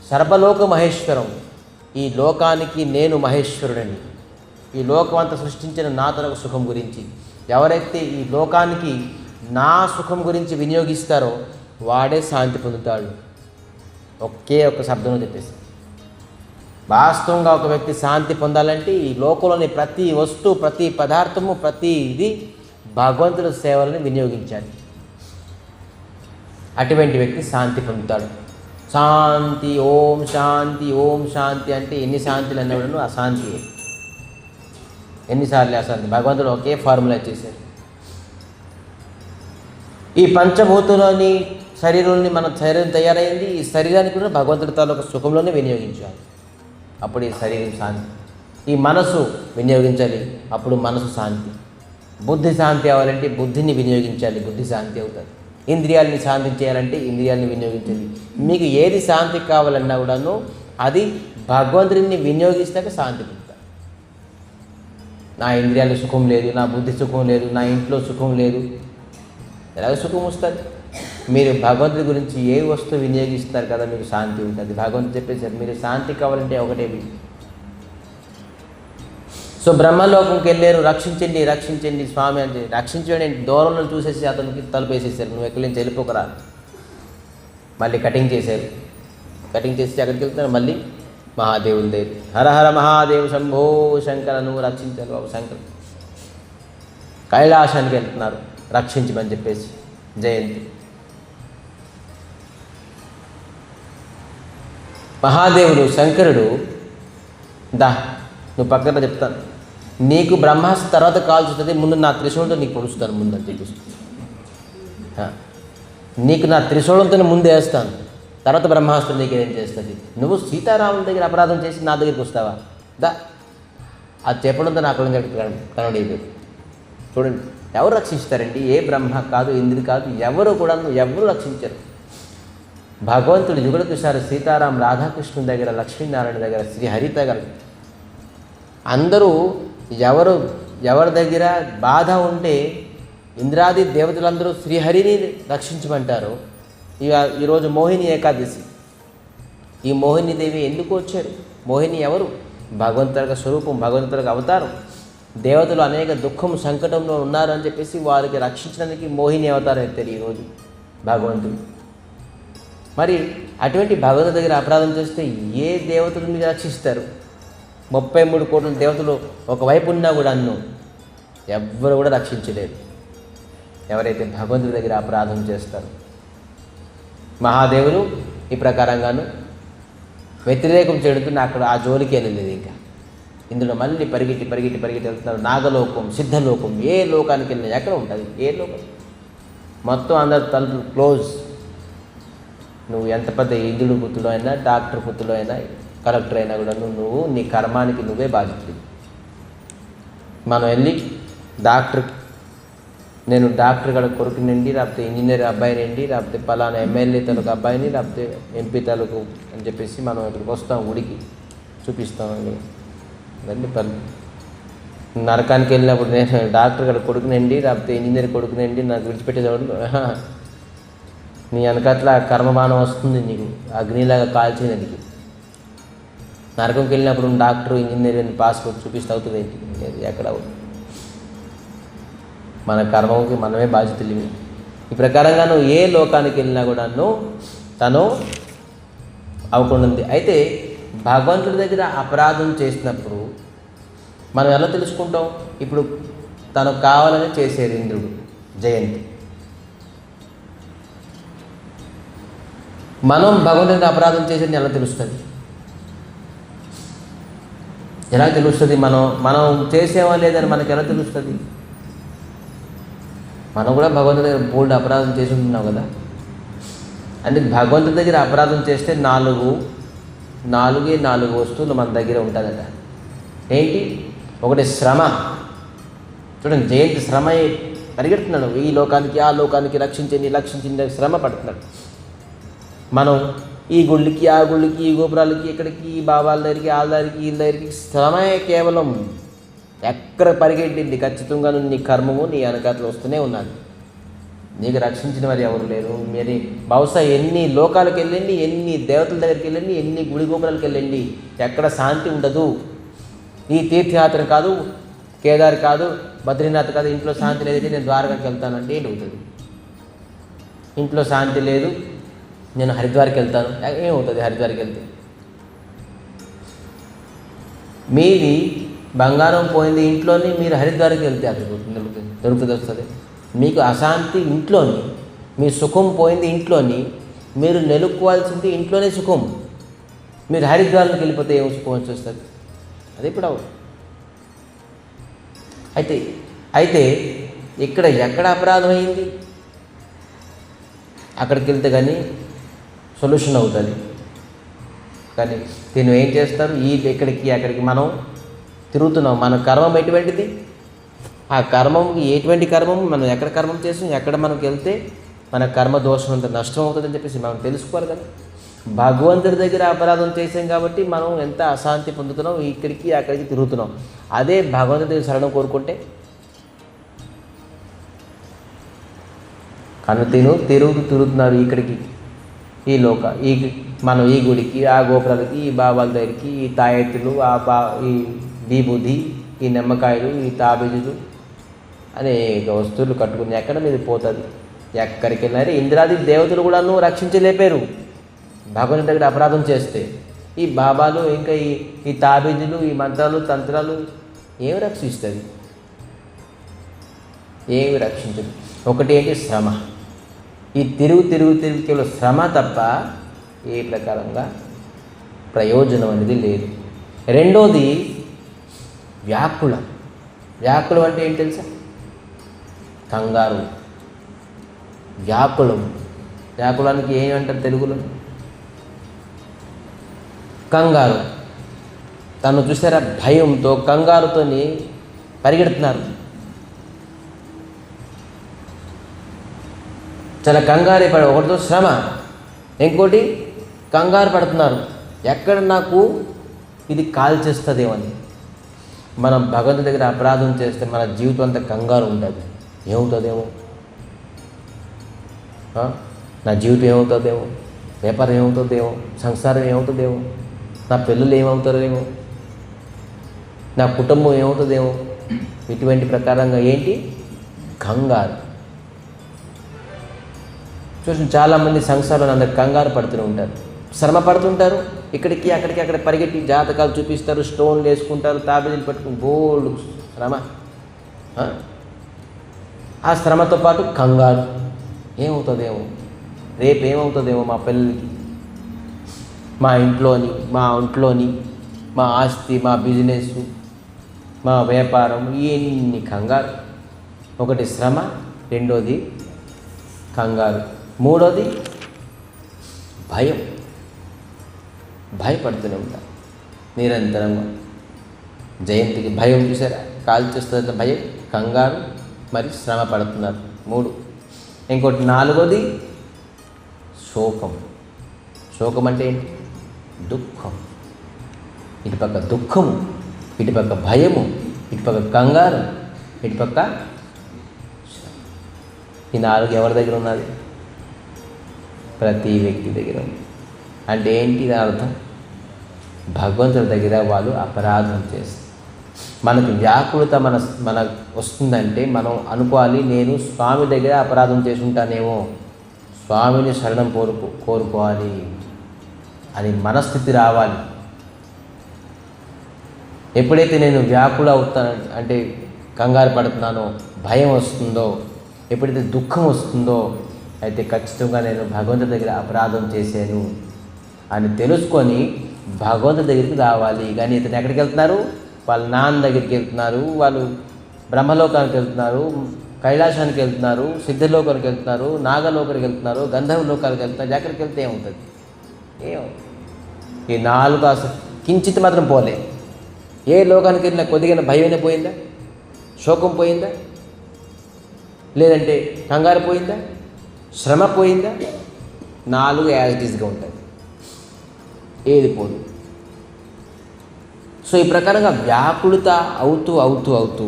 Speaker 1: సర్వలోక మహేశ్వరం, ఈ లోకానికి నేను మహేశ్వరుడని, ఈ లోకం అంతా సృష్టించిన నా తనకు సుఖం గురించి ఎవరైతే ఈ లోకానికి నా సుఖం గురించి వినియోగిస్తారో వాడే శాంతి పొందుతాడు. ఒకే ఒక శబ్దంలో చెప్పేసి వాస్తవంగా ఒక వ్యక్తి శాంతి పొందాలంటే ఈ లోకంలోని ప్రతి వస్తువు, ప్రతి పదార్థము, ప్రతి ఇది భగవంతుడి సేవలను వినియోగించాలి. అటువంటి వ్యక్తి శాంతి పొందుతాడు. శాంతి ఓం శాంతి ఓం శాంతి అంటే ఎన్ని శాంతులు అన్నవాడు అశాంతి, ఎన్నిసార్లు అశాంతి. భగవంతుడు ఒకే ఫార్ములా చేశారు. ఈ పంచభూతంలోని శరీరంలోని మన శరీరం తయారైంది, ఈ శరీరానికి కూడా భగవంతుడి తాలూకు సుఖంలోనే వినియోగించాలి, అప్పుడు ఈ శరీరం శాంతి. ఈ మనసు వినియోగించాలి, అప్పుడు మనసు శాంతి. బుద్ధి శాంతి అవ్వాలంటే బుద్ధిని వినియోగించాలి, బుద్ధి శాంతి అవుతుంది. ఇంద్రియాలని శాంతి చేయాలంటే ఇంద్రియాలని వినియోగించాలి. మీకు ఏది శాంతి కావాలన్నా కూడాను అది భగవంతుడిని వినియోగిస్తాక శాంతి పొందుతారు. నా ఇంద్రియాల సుఖం లేదు, నా బుద్ధి సుఖం లేదు, నా ఇంట్లో సుఖం లేదు, ఎలాగ సుఖం వస్తుంది? మీరు భగవంతుడి గురించి ఏ వస్తువు వినియోగిస్తారు కదా మీకు శాంతి ఉంటుంది. భగవంతుడు చెప్పేసారు మీరు శాంతి కావాలంటే ఒకటే. సో బ్రహ్మలోకంకి వెళ్ళారు, రక్షించండి రక్షించండి స్వామి అంటే రక్షించండి దూరంలో చూసేసి అతనికి తలుపేసేసారు, నువ్వు ఎక్కడి నుంచి వెళ్ళిపోకరా. మళ్ళీ కటింగ్ చేశారు, కటింగ్ చేసి అక్కడికి వెళ్తున్నారు మళ్ళీ మహాదేవుని దగ్గర. హర హర మహాదేవ్ శంభో శంకర, నువ్వు రక్షించారు బాబు శంకర్. కైలాసానికి వెళ్తున్నారు రక్షించమని చెప్పేసి జయంతి. మహాదేవుడు శంకరుడు దా నువ్వు పక్కన చెప్తాను, నీకు బ్రహ్మాస్త్ర తర్వాత కాల్చుతుంది, ముందు నా త్రిశూలంతో నీకు పొడుస్తాను ముందు అని చెప్పేసి, నీకు నా త్రిశూలంతో ముందు వేస్తాను, తర్వాత బ్రహ్మాస్త్రం నీకు ఏం చేస్తుంది. నువ్వు సీతారాముల దగ్గర అపరాధం చేసి నా దగ్గరికి వస్తావా దా. అది చెప్పడంతో నాకు కనడలేదు. చూడండి ఎవరు రక్షిస్తారండి? ఏ బ్రహ్మ కాదు, ఇంద్రుడు కాదు, ఎవరు కూడా ఎవరు రక్షించరు. భగవంతుడు యుగల కిషోర సీతారాం రాధాకృష్ణుని దగ్గర, లక్ష్మీనారాయణ దగ్గర, శ్రీహరి దగ్గర అందరూ ఎవరి దగ్గర బాధ ఉంటే ఇంద్రాది దేవతలందరూ శ్రీహరిని రక్షించమంటారు. ఈరోజు మోహిని ఏకాదశి. ఈ మోహిని దేవి ఎందుకు వచ్చారు? మోహిని ఎవరు? భగవంతుడికి స్వరూపం, భగవంతుడికి అవతారం. దేవతలు అనేక దుఃఖం సంకటంలో ఉన్నారు అని చెప్పేసి వారికి రక్షించడానికి మోహిని అవతారం ఎత్తారు ఈరోజు భగవంతుడు. మరి అటువంటి భగవంతుడి దగ్గర అపరాధం చేస్తే ఏ దేవతలు మీరు రక్షిస్తారు? 33 కోట్ల దేవతలు ఒకవైపు ఉన్నా కూడా ఎవ్వరు కూడా రక్షించలేరు ఎవరైతే భగవంతుడి దగ్గర అపరాధం చేస్తారు. మహాదేవులు ఈ ప్రకారంగాను వ్యతిరేకం చేయడంతో అక్కడ ఆ జోలికి వెళ్ళలేదు. ఇంకా ఇందులో మళ్ళీ పరిగెట్టి వెళ్తున్నారు. నాగలోకం, సిద్ధలోకం, ఏ లోకానికి వెళ్ళినా ఎక్కడ ఉంటుంది? ఏ లోకం మొత్తం అందరు తలుపులు క్లోజ్. నువ్వు ఎంత పెద్ద ఇంద్రుడు పుత్రుడు అయినా, డాక్టర్ పుత్రుడు అయినా, కలెక్టర్ అయినా కూడా నువ్వు నీ కర్మానికి నువ్వే బాధ్యత. మనం వెళ్ళి నేను డాక్టర్ గడ కొడుకునండి, లేకపోతే ఇంజనీర్ అబ్బాయినండి, లేకపోతే పలానా ఎమ్మెల్యే తలకు అబ్బాయిని, లేకపోతే ఎంపీ తలకు అని చెప్పేసి మనం ఇక్కడికి వస్తాం, గుడికి చూపిస్తామండి. అన్నీ నరకానికి వెళ్ళినప్పుడు నేను డాక్టర్ గడ కొడుకునండి, లేకపోతే ఇంజనీర్ కొడుకునండి నాకు విడిచిపెట్టేవాడు, నీ వెనకట్ల కర్మబాణం వస్తుంది నీకు అగ్నిలాగా కాల్చేదానికి. నరకంకి వెళ్ళినప్పుడు డాక్టర్ ఇంజనీర్ అని పాస్పోర్ట్ చూపిస్తే అవుతుంది ఏంటి? ఎక్కడ మన కర్మకి మనమే బాధ్యతలు. ఈ ప్రకారంగా నువ్వు ఏ లోకానికి వెళ్ళినా కూడా తను అవ్వకుండా ఉంది. అయితే భగవంతుడి దగ్గర అపరాధం చేసినప్పుడు మనం ఎలా తెలుసుకుంటాం? ఇప్పుడు తను కావాలని చేసేది ఇంద్రుడు జయంతి. మనం భగవంతుడిని అపరాధం చేసేది ఎలా తెలుస్తుంది? ఎలా తెలుస్తుంది? మనం చేసేవా లేదని మనకు ఎలా తెలుస్తుంది? మనం కూడా భగవంతుడి దగ్గర బోల్డ్ అపరాధం చేసి ఉంటున్నాం కదా. అంటే భగవంతుడి దగ్గర అపరాధం చేస్తే నాలుగే నాలుగు వస్తువులు మన దగ్గర ఉంటుందట. ఏంటి? ఒకటి శ్రమ. చూడండి జయంతి శ్రమ పరిగెడుతున్నాడు, ఈ లోకానికి ఆ లోకానికి రక్షించింది శ్రమ పడుతున్నాడు. మనం ఈ గుళ్ళకి ఆ గుళ్ళకి, ఈ గోపురాలకి, ఇక్కడికి, ఈ బాబాల దగ్గరికి, వాళ్ళ దగ్గరికి, వీళ్ళ దగ్గరికి శ్రమే కేవలం. ఎక్కడ పరిగెట్టింది ఖచ్చితంగా నీ కర్మము నీ వెనకాతలు వస్తూనే ఉన్నది. నీకు రక్షించిన వారు ఎవరు లేరు. మీరు బహుశా ఎన్ని లోకాలకు వెళ్ళండి, ఎన్ని దేవతల దగ్గరికి వెళ్ళండి, ఎన్ని గుడి గోపురాలకు వెళ్ళండి, ఎక్కడ శాంతి ఉండదు. ఈ తీర్థయాత్ర కాదు, కేదార్ కాదు, బద్రీనాథ్ కాదు, ఇంట్లో శాంతి లేదంటే నేను ద్వారకాకి వెళ్తానంటే ఏంటి అవుతుంది? ఇంట్లో శాంతి లేదు, నేను హరిద్వార్కి వెళ్తాను, ఏమవుతుంది హరిద్వార్కి వెళ్తే? మీది బంగారం పోయింది ఇంట్లోని, మీరు హరిద్వార్కి వెళ్తే అది దొరుకుతుంది వస్తుంది. మీకు అశాంతి ఇంట్లోని, మీ సుఖం పోయింది ఇంట్లోని, మీరు నెలుక్కోవాల్సింది ఇంట్లోనే సుఖం. మీరు హరిద్వార్కి వెళ్ళిపోతే ఏం సుఖం వచ్చి వస్తుంది? అది ఇప్పుడు అవును. అయితే ఇక్కడ ఎక్కడ అపరాధం అయింది? అక్కడికి వెళ్తే కానీ సొల్యూషన్ అవుతుంది. కానీ దీన్ని ఏం చేస్తారు? ఇక్కడికి అక్కడికి మనం తిరుగుతున్నాం. మన కర్మం ఎటువంటిది? ఆ కర్మంకి ఎటువంటి కర్మం, మనం ఎక్కడ కర్మం చేస్తాం, ఎక్కడ మనకు వెళ్తే మన కర్మ దోషం అంత నష్టం అవుతుందని చెప్పేసి మనం తెలుసుకోవాలి కదా. భగవంతుడి దగ్గర అపరాధం చేసాం కాబట్టి మనం ఎంత అశాంతి పొందుతున్నాం, ఇక్కడికి అక్కడికి తిరుగుతున్నాం. అదే భగవంతుడి దగ్గర శరణం కోరుకుంటే తిరుగుతున్నారు ఇక్కడికి, ఈ మనం ఈ గుడికి, ఆ గోపురాలకి, ఈ బాబాల దగ్గరికి, ఈ తాయెత్తులు, ఈ విభూది, ఈ నిమ్మకాయలు, ఈ తాబేజులు అనేక వస్తువులు కట్టుకుని ఎక్కడ మీద పోతుంది? ఎక్కడికి వెళ్ళారు? ఇంద్రాది దేవతలు కూడాను రక్షించలేపారు భగవంతుడి దగ్గర అపరాధం చేస్తే. ఈ బాబాలు ఇంకా ఈ తాబేజులు, ఈ మంత్రాలు, తంత్రాలు ఏమి రక్షిస్తుంది? ఏమి రక్షించదు. ఒకటి ఏంటి? శ్రమ. ఈ తిరుగు కేవలం శ్రమ తప్ప ఏ ప్రకారంగా ప్రయోజనం అనేది లేదు. రెండోది వ్యాకులం. వ్యాకులం అంటే ఏంటి తెలుసా? కంగారు. వ్యాకులానికి ఏమంటారు తెలుగులో? కంగారు. తను చూసారా, భయంతో కంగారుతోని పరిగెడుతున్నారు. చాలా కంగారు పడి, ఒకటితో శ్రమ, ఇంకోటి కంగారు పడుతున్నారు. ఎక్కడ నాకు ఇది కాల్చేస్తుందేమని. మనం భగవంతుడి దగ్గర అపరాధం చేస్తే మన జీవితం అంతా కంగారు ఉంటుంది. ఏమవుతుందేమో, నా జీవితం ఏమవుతుందేమో, వ్యాపారం ఏమవుతుందేమో, సంసారం ఏమవుతుందేమో, నా పిల్లలు ఏమవుతారేమో, నా కుటుంబం ఏమవుతుందేమో. ఇటువంటి ప్రకారంగా ఏంటి? కంగారు. చూసి చాలామంది సంసారంలో అందరు కంగారు పడుతూ ఉంటారు, శ్రమ పడుతుంటారు. ఇక్కడికి అక్కడ పరిగెట్టి జాతకాలు చూపిస్తారు, స్టోన్లు వేసుకుంటారు, తాబేజీలు పట్టుకుని బోల్డ్ శ్రమ. ఆ శ్రమతో పాటు కంగారు. ఏమవుతుందేమో, రేపు ఏమవుతుందేమో మా పిల్లలకి, మా ఒంట్లోని మా ఆస్తి, మా బిజినెస్, మా వ్యాపారం, ఇవన్నీ కంగారు. ఒకటి శ్రమ, రెండోది కంగారు, మూడోది భయం. భయపడుతూనే ఉంటారు నిరంతరంగా. జయంతికి భయం చూసారా, కాల్చేస్తున్న భయం, కంగారు, మరి శ్రమ పడుతున్నారు. 3. ఇంకోటి 4వది శోకం. శోకం అంటే ఏంటి? దుఃఖం. ఇటుపక్క దుఃఖము, ఇటుపక్క భయము, ఇటుపక్క కంగారు, ఇటుపక్క ఈ 4 ఎవరి దగ్గర ఉన్నది? ప్రతి వ్యక్తి దగ్గర ఉంది. అంటే ఏంటి దాని అర్థం? భగవంతుడి దగ్గర వాళ్ళు అపరాధం చేస్తారు. మనకు వ్యాకులత మన వస్తుందంటే మనం అనుకోవాలి, నేను స్వామి దగ్గర అపరాధం చేసి ఉంటానేమో, స్వామిని శరణం కోరుకోవాలి అని మనస్థితి రావాలి. ఎప్పుడైతే నేను వ్యాకుల అవుతాను అంటే కంగారు పడుతున్నానో, భయం వస్తుందో, ఎప్పుడైతే దుఃఖం వస్తుందో, అయితే ఖచ్చితంగా నేను భగవంతుడి దగ్గర అపరాధం చేశాను అని తెలుసుకొని భగవంతుడి దగ్గరికి రావాలి. కానీ ఇతను ఎక్కడికి వెళ్తున్నారు? వాళ్ళ నాన్న దగ్గరికి వెళ్తున్నారు, వాళ్ళు బ్రహ్మలోకానికి వెళ్తున్నారు, కైలాసానికి వెళ్తున్నారు, సిద్ధలోకానికి వెళ్తున్నారు, నాగలోకానికి వెళ్తున్నారు, గంధర్వ లోకానికి వెళ్తున్నారు. ఎక్కడికి వెళ్తే ఏమవుతుంది? ఈ 4 అసలు కించిత్ మాత్రం పోలే. ఏ లోకానికి వెళ్ళినా కొద్దిగా భయమైనా పోయిందా? శోకం పోయిందా? లేదంటే కంగారు పోయిందా? శ్రమ పోయిందా? 4 యాజ్ ఇట్ ఈజ్గా ఉంటుంది, ఏది పోదు. సో ఈ ప్రకారంగా వ్యాకులత అవుతూ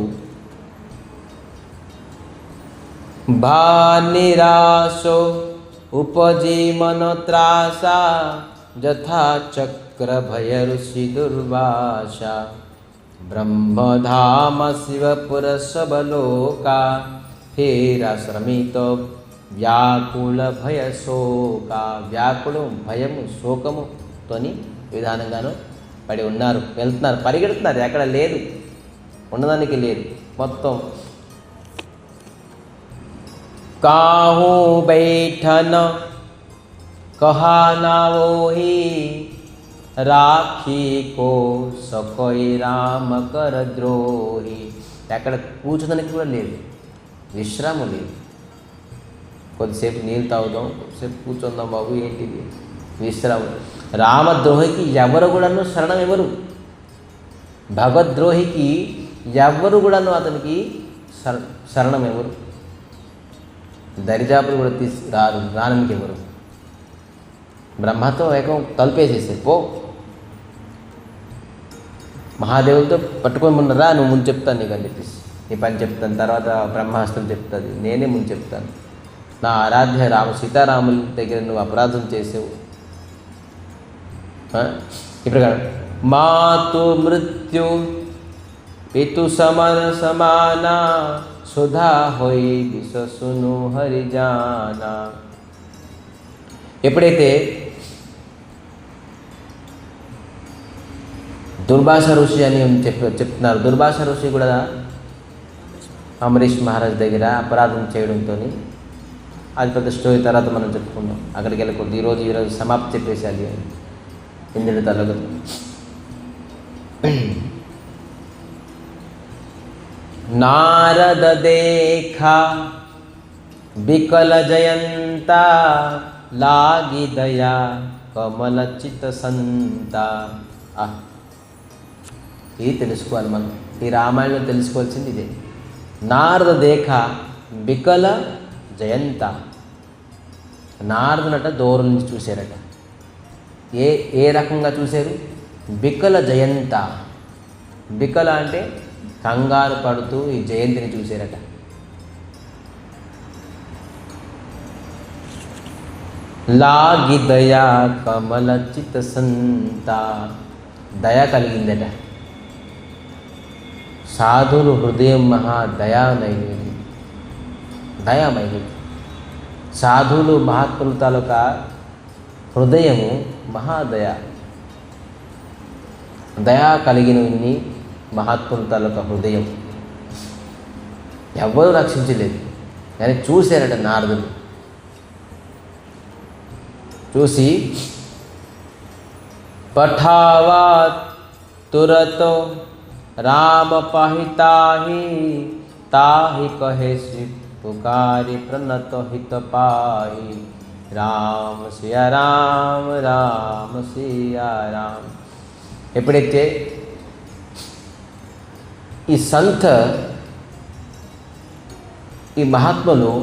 Speaker 1: నిరాశో ఉపజీవన త్రాస యథా చక్ర భయ ఋషి దుర్వాస బ్రహ్మధామ శివపుర సబలోకా హేరా శ్రమిత వ్యాకుల భయ శోక. వ్యాకులం, భయము, శోకముతోని విధానంగాను పడి ఉన్నారు, వెళ్తున్నారు, పరిగెడుతున్నారు. ఎక్కడ లేదు, ఉండడానికి లేదు. మొత్తం కాహూ బైఠన కహానా ఓహి రాఖీ కో సకోయి రామ కర ద్రోహి. ఎక్కడ కూర్చోడానికి కూడా లేదు, విశ్రామం లేదు. కొద్దిసేపు నీళ్ళు తాగుదాం, కొద్దిసేపు కూర్చుందాం బాబు, ఏంటిది విశ్రామం. రామద్రోహికి ఎవరు కూడాను శరణం ఎవరు? భగవద్రోహికి ఎవరు కూడాను అతనికి శరణం ఎవరు? దరిదాపులు కూడా రానికి ఎవరు? బ్రహ్మతో ఏకం తలుపేసేసారు. పో, మహాదేవులతో పట్టుకొని ఉన్నారా, నువ్వు ముందు చెప్తాను నీకు అని చెప్పేసి, నీ పని చెప్తాను, తర్వాత బ్రహ్మాస్త్రం చెప్తుంది, నేనే ముందు చెప్తాను. నా ఆరాధ్య సీతారాముల దగ్గర నువ్వు అపరాధం చేసావు. ఇప్పుడు మాతు మృత్యు పితు సమాన సుధా హోయి విశ్వసును హరిజానా. ఎప్పుడైతే దుర్భాష ఋషి అని చెప్తున్నారు, దుర్భాష ఋషి కూడా అమరీష్ మహారాజ్ దగ్గర అపరాధం చేయడంతో, అది పెద్ద స్టోరీ తర్వాత మనం చెప్పుకుందాం, అక్కడికి వెళ్ళకూడదు. ఈరోజు సమాప్తి చెప్పేసాలి ఇంద్రుడి తలగదు. నారద దేఖా బికల జయంత లాగి దయా కమల చిత సంత. ఇది తెలుసుకోవాలి మనం, ఈ రామాయణంలో తెలుసుకోవాల్సింది ఇదే. నారద దేఖ బికల జయంత. నారదునట దూరం నుంచి చూశారట. ఏ రకంగా చూశారు? బికల జయంత. బికల అంటే కంగారు పడుతూ ఈ జయంతిని చూశారట. లాగి దయా కమల చిత సంత. దయ కలిగిందట. సాధులు హృదయం మహా దయామైనది, దయామైనది. సాధువులు మహాత్ముల తాలూకా హృదయము మహాదయ, దయా కలిగినవి మహాత్ముల తాలూకా హృదయం. ఎవ్వరూ రక్షించలేదు కానీ చూశారట నారదుడు. చూసి పఠావాత్ తురతో राम पाहिताहि ताहि कहे श्री पुकारी प्रणत हित पाहि. राम सिया राम राम सिया राम. ఎప్పుడైతే ఈ సంత, ఈ మహాత్ములు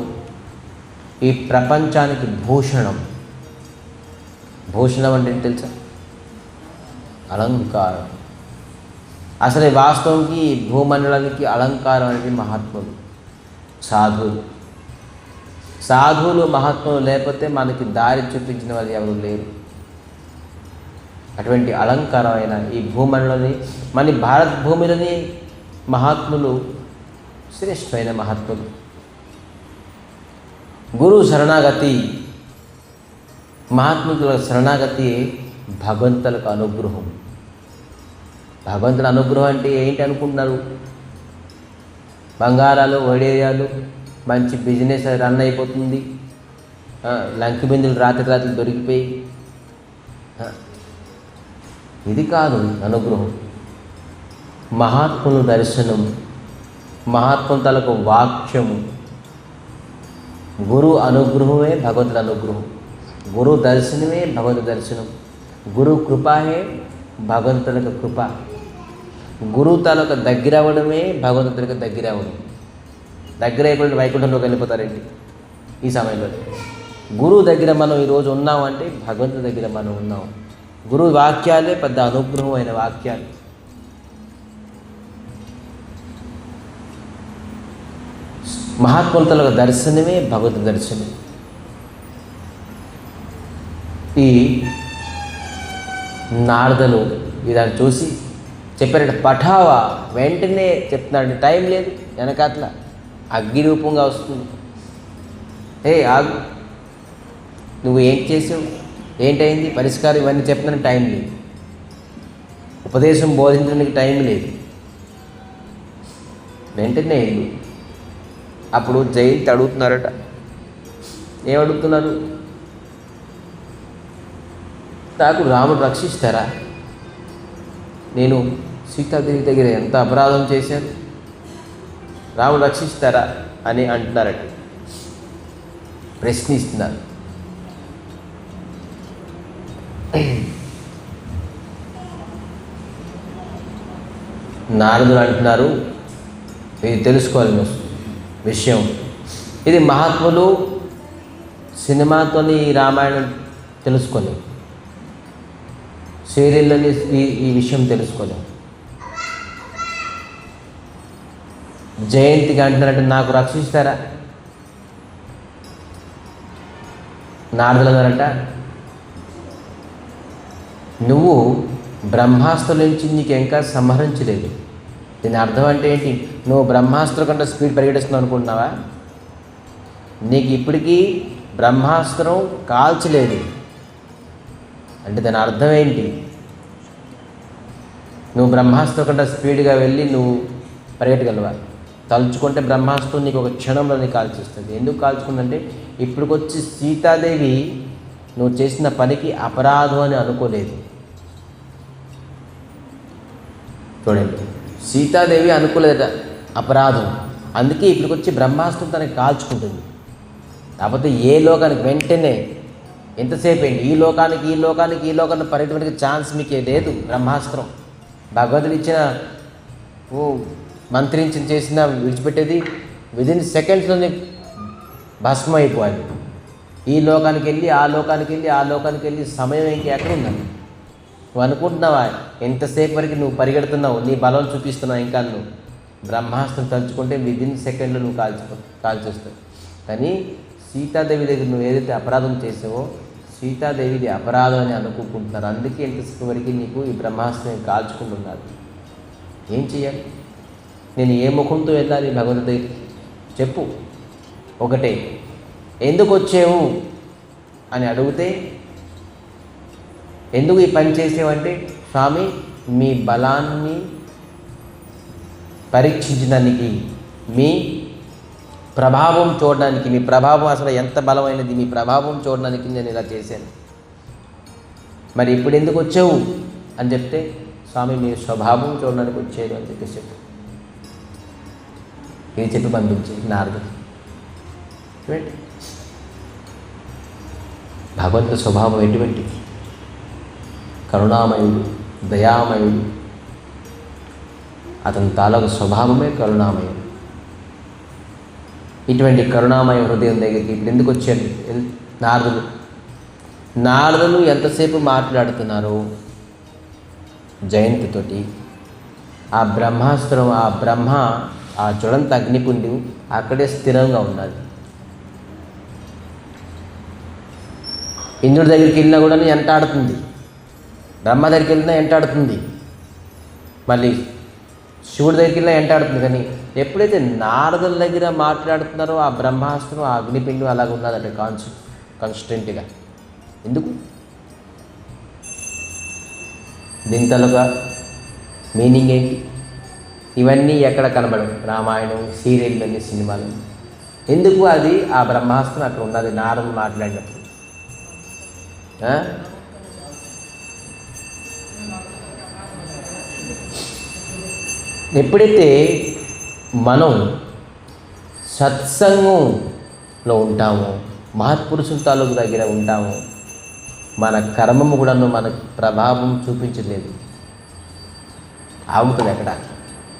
Speaker 1: ఈ ప్రపంచానికి భూషణం. భూషణం అంటే తెలుసా? అలంకారం. అసలు వాస్తవంకి భూమండలానికి అలంకారం అనేది మహాత్ములు, సాధువులు. సాధువులు మహాత్ములు లేకపోతే మనకి దారి చూపించిన వాళ్ళు ఎవరు లేరు. అటువంటి అలంకారమైన ఈ భూమండలని, మన భారత భూమిలోని మహాత్ములు శ్రేష్టమైన మహాత్ములు. గురు శరణాగతి, మహాత్ముల శరణాగతి భగవంతులకు అనుగ్రహం. భగవంతుని అనుగ్రహం అంటే ఏంటి అనుకుంటున్నారు? బంగారాలు, వడేయాలు, మంచి బిజినెస్ రన్ అయిపోతుంది, లంకి బిందులు రాత్రి దొరికిపోయి. ఇది కాదు అనుగ్రహం. మహాత్ముల దర్శనం, మహాత్ముల తలకు వాక్యము. గురు అనుగ్రహమే భగవంతుడి అనుగ్రహం. గురు దర్శనమే భగవంతుడి దర్శనం. గురు కృపే భగవంతుడి కృప. గురువు తాలూకా దగ్గర అవ్వడమే భగవంతుడికి దగ్గర అవ్వడం. దగ్గర అయిపోయి వైకుంఠంలోకి వెళ్ళిపోతారండి ఈ సమయంలో. గురువు దగ్గర మనం ఈరోజు ఉన్నామంటే భగవంతుడి దగ్గర మనం ఉన్నాం. గురువు వాక్యాలే పెద్ద అనుగ్రహమైన వాక్యాలు. మహాత్ముల తాలూకా దర్శనమే భగవంతుడి దర్శనం. ఈ నారదులు ఇదాన్ని చూసి చెప్పారంటే పఠావా, వెంటనే చెప్తున్నాడు. టైం లేదు, వెనకాతల అగ్ని రూపంగా వస్తుంది. ఆగు, నువ్వు ఏం చేసావు, ఏంటైంది పరిష్కారం, ఇవన్నీ చెప్తున్నాను. టైం లేదు, ఉపదేశం బోధించడానికి టైం లేదు. వెంటనే అప్పుడు జయంతి అడుగుతున్నారట. ఏమడుగుతున్నారు? నాకు రాముడు రక్షిస్తారా? నేను సీతాదేవి దగ్గర ఎంత అపరాధం చేశాను, రాముడు రక్షిస్తారా అని అంటున్నారట, ప్రశ్నిస్తున్నారు. నారదులు అంటున్నారు, ఇది తెలుసుకోవాలి విషయం. ఇది మహాత్ములు సినిమాతోని ఈ రామాయణం తెలుసుకోలేము, సీరియల్లోని ఈ విషయం తెలుసుకోలేము. జయంతికి అంటున్నారంటే నాకు రక్షిస్తారా? నారదులు అన్నారట, నువ్వు బ్రహ్మాస్త్రం నుంచి నీకు ఇంకా సంహరించలేదు. దీని అర్థం అంటే ఏంటి? నువ్వు బ్రహ్మాస్త్రం కంటే స్పీడ్ పరిగెడుస్తున్నావు అనుకుంటున్నావా? నీకు ఇప్పటికీ బ్రహ్మాస్త్రం కాల్చలేదు అంటే దాని అర్థం ఏంటి? నువ్వు బ్రహ్మాస్త్రం కంటే స్పీడ్గా వెళ్ళి నువ్వు పరిగెట్టగలవా? తలుచుకుంటే బ్రహ్మాస్త్రం నీకు ఒక క్షణంలో నీకు కాల్చేస్తుంది. ఎందుకు కాల్చుకుందంటే ఇప్పటికొచ్చి సీతాదేవి నువ్వు చేసిన పనికి అపరాధం అని అనుకోలేదు. చూడండి, సీతాదేవి అనుకోలేదట అపరాధం, అందుకే ఇప్పటికొచ్చి బ్రహ్మాస్త్రం తనకి కాల్చుకుంటుంది. కాకపోతే ఏ లోకానికి వెంటనే ఎంతసేపు ఏంటి ఈ లోకానికి పరిగెట్టడానికి ఛాన్స్ మీకే లేదు. బ్రహ్మాస్త్రం భగవంతుడు ఇచ్చిన మంత్రించి చేసిన విడిచిపెట్టేది విదిన్ సెకండ్స్లోనే భస్మం అయిపోవాలి. ఈ లోకానికి వెళ్ళి ఆ లోకానికి వెళ్ళి సమయం ఏంటి ఎక్కడ ఉందని నువ్వు అనుకుంటున్నావా? ఎంతసేపు వరకు నువ్వు పరిగెడుతున్నావు, నీ బలం చూపిస్తున్నావు. ఇంకా నువ్వు బ్రహ్మాస్త్రం తలుచుకుంటే విదిన్ సెకండ్లో నువ్వు కాల్చేస్తావు. కానీ సీతాదేవి దగ్గర నువ్వు ఏదైతే అపరాధం చేసావో సీతాదేవిది అపరాధం అని అనుకుంటున్నారు. అందుకే ఎంతసేపు వరకు నీకు ఈ బ్రహ్మాస్త్రం కాల్చుకుంటున్నారు. ఏం చేయాలి? నేను ఏ ముఖంతో వెళ్ళాలి భగవంతుడి దగ్గరికి? చెప్పు. ఒకటే, ఎందుకు వచ్చావు అని అడిగితే, ఎందుకు ఈ పని చేసేవంటే, స్వామి మీ బలాన్ని పరీక్షించడానికి, మీ ప్రభావం చూడడానికి, మీ ప్రభావం అసలు ఎంత బలమైనది, మీ ప్రభావం చూడడానికి నేను ఇలా చేశాను. మరి ఇప్పుడు ఎందుకు వచ్చావు అని చెప్తే, స్వామి మీ స్వభావం చూడడానికి వచ్చేది అని చెప్పేసి చెప్పు. ఇది చెప్పి పంపించి నారదుడు. భగవంతుడి స్వభావం ఎటువంటి? కరుణామయుడు, దయామయుడు. అతని తాలూకు స్వభావమే కరుణామయుడు. ఇటువంటి కరుణామయ హృదయం దగ్గరికి ఇప్పుడు ఎందుకు వచ్చారు నారదులు ఎంతసేపు మాట్లాడుతున్నారు జయంతితోటి. ఆ బ్రహ్మాస్త్రం, ఆ బ్రహ్మ, ఆ జ్వలంత అగ్నిపుండి అక్కడే స్థిరంగా ఉన్నది. ఇంద్రుడి దగ్గరికి వెళ్ళినా కూడా ఎంటాడుతుంది, బ్రహ్మ దగ్గరికి వెళ్ళినా ఎంటాడుతుంది, మళ్ళీ శివుడి దగ్గరికి వెళ్ళినా ఎంటాడుతుంది. కానీ ఎప్పుడైతే నారదుల దగ్గర మాట్లాడుతున్నారో ఆ బ్రహ్మాస్త్రం, ఆ అగ్నిపిండం అలాగ ఉన్నదంటే కాన్స్టెంట్గా. ఎందుకు? దీని తలుగా మీనింగ్ ఏంటి? ఇవన్నీ ఎక్కడ కనబడవు, రామాయణం, సీరియల్, అన్ని సినిమాలు. ఎందుకు అది ఆ బ్రహ్మాస్త్రం అక్కడ ఉన్నది నారదులు మాట్లాడినప్పుడు? ఎప్పుడైతే మనం సత్సంగంలో ఉంటామో, మహత్పురుషుల తాలూకు దగ్గర ఉంటామో, మన కర్మము కూడాను మనకు ప్రభావం చూపించలేదు. ఆగుతుంది ఎక్కడ?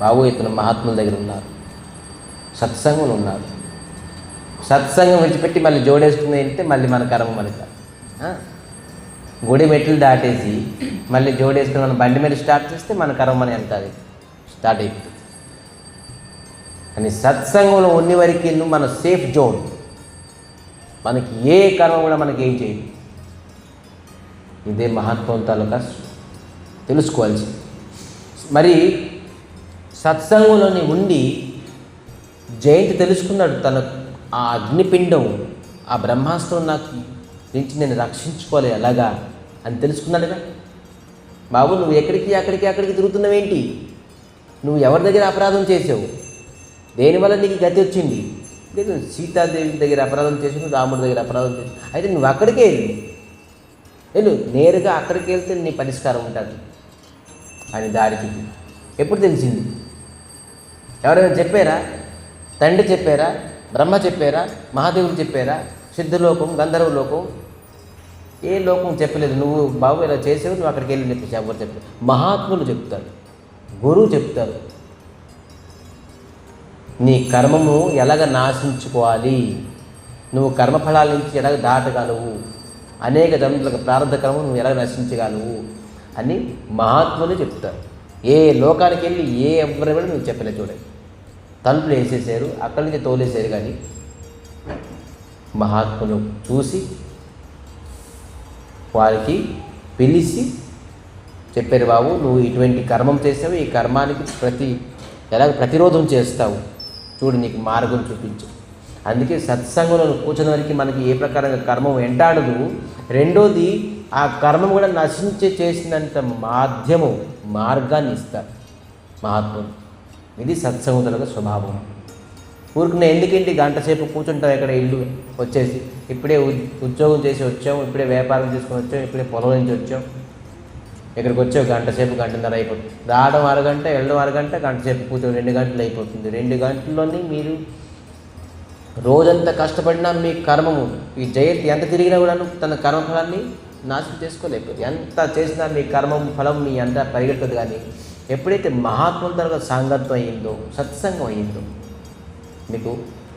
Speaker 1: బాబు ఇతను మహాత్ముల దగ్గర ఉన్నారు, సత్సంగంలో ఉన్నారు. సత్సంగం విడిచిపెట్టి మళ్ళీ జోడేసుకుని వెళ్తే మళ్ళీ మన కర్మ మనకి. గుడి మెట్లు దాటేసి మళ్ళీ జోడేసుకుని మన బండి మీద స్టార్ట్ చేస్తే మన కర్మ మన ఎంత స్టార్ట్ అయిపోతుంది. కానీ సత్సంగంలో ఉన్న వరకు మన సేఫ్ జోన్, మనకి ఏ కర్మ కూడా మనకి ఏం చేయదు. ఇదే మహాత్ముల తాలూకా తెలుసుకోవాల్సి. మరి సత్సంగంలోని ఉండి జయంతి తెలుసుకున్నాడు. తన ఆ అగ్నిపిండం, ఆ బ్రహ్మాస్త్రం నాకు నుంచి నేను రక్షించుకోవాలి అలాగా అని తెలుసుకున్నాడుగా. బాబు నువ్వు అక్కడికి తిరుగుతున్నావేంటి? నువ్వు ఎవరి దగ్గర అపరాధం చేసావు? దేనివల్ల నీకు గతి వచ్చింది? లేదు, సీతాదేవి దగ్గర అపరాధం చేసావు, రాముడి దగ్గర అపరాధం చేసావు. అయితే నువ్వు అక్కడికే వెళ్ళు, నేరుగా అక్కడికి వెళ్తే నీ పరిష్కారం ఉంటుంది అని దారి చూపి. ఎప్పుడు తెలిసింది? ఎవరైనా చెప్పారా? తండ్రి చెప్పారా? బ్రహ్మ చెప్పారా? మహాదేవుడు చెప్పారా? సిద్ధలోకం, గంధర్వలోకం, ఏ లోకం చెప్పలేదు. నువ్వు బాబు ఇలా చేసేవి, నువ్వు అక్కడికి వెళ్ళి చెప్పేసి ఎవరు చెప్పారు? మహాత్ములు చెప్తారు, గురువు చెప్తారు. నీ కర్మము ఎలాగ నాశించుకోవాలి, నువ్వు కర్మఫలాల నుంచి ఎలాగ దాటగలవు, అనేక జన్మలకు ప్రారంభ కర్మం నువ్వు ఎలా నశించగలవు అని మహాత్ములు చెప్తారు. ఏ లోకానికి వెళ్ళి ఎవరి కూడా నువ్వు చెప్పలేదు. చూడండి, తలుపులు వేసేసారు, అక్కడి నుంచి తోలేసారు. కానీ మహాత్ములు చూసి వారికి పిలిచి చెప్పారు, బాబు నువ్వు ఇటువంటి కర్మం చేస్తావు, ఈ కర్మానికి ప్రతిరోధం చేస్తావు, చూడు నీకు మార్గం చూపించు. అందుకే సత్సంగంలో కూర్చున్న వారికి మనకి ఏ ప్రకారంగా కర్మం వెంటాడదు. రెండోది ఆ కర్మం కూడా నశించే చేసినంత మార్గాన్ని ఇస్తారు మహాత్ములు. ఇది సత్సంగుల స్వభావం. ఊరికి ఎందుకేంటి గంట సేపు కూర్చుంటాం ఎక్కడ ఇల్లు వచ్చేసి, ఇప్పుడే ఉద్యోగం చేసి వచ్చాం, ఇప్పుడే వ్యాపారం చేసుకొని వచ్చాం, ఇప్పుడే పొలం నుంచి వచ్చాం, ఇక్కడికి వచ్చావు గంట సేపు గంటన్నర అయిపోతుంది. రావడం అరగంట, వెళ్ళడం అరగంట, గంట సేపు కూర్చొని 2 గంటలు అయిపోతుంది. 2 గంటల్లోని మీరు రోజంతా కష్టపడినా మీ కర్మము ఈ జయంతి ఎంత తిరిగినా కూడా తన కర్మఫలాన్ని నాశనం చేసుకోలేకపోతుంది. ఎంత చేసినా మీ కర్మం ఫలం మీ అంతా పరిగెడుతుంది. కానీ ఎప్పుడైతే మహాత్ముల తరగతి సాంగత్యం అయ్యిందో, సత్సంగం అయ్యిందో, మీకు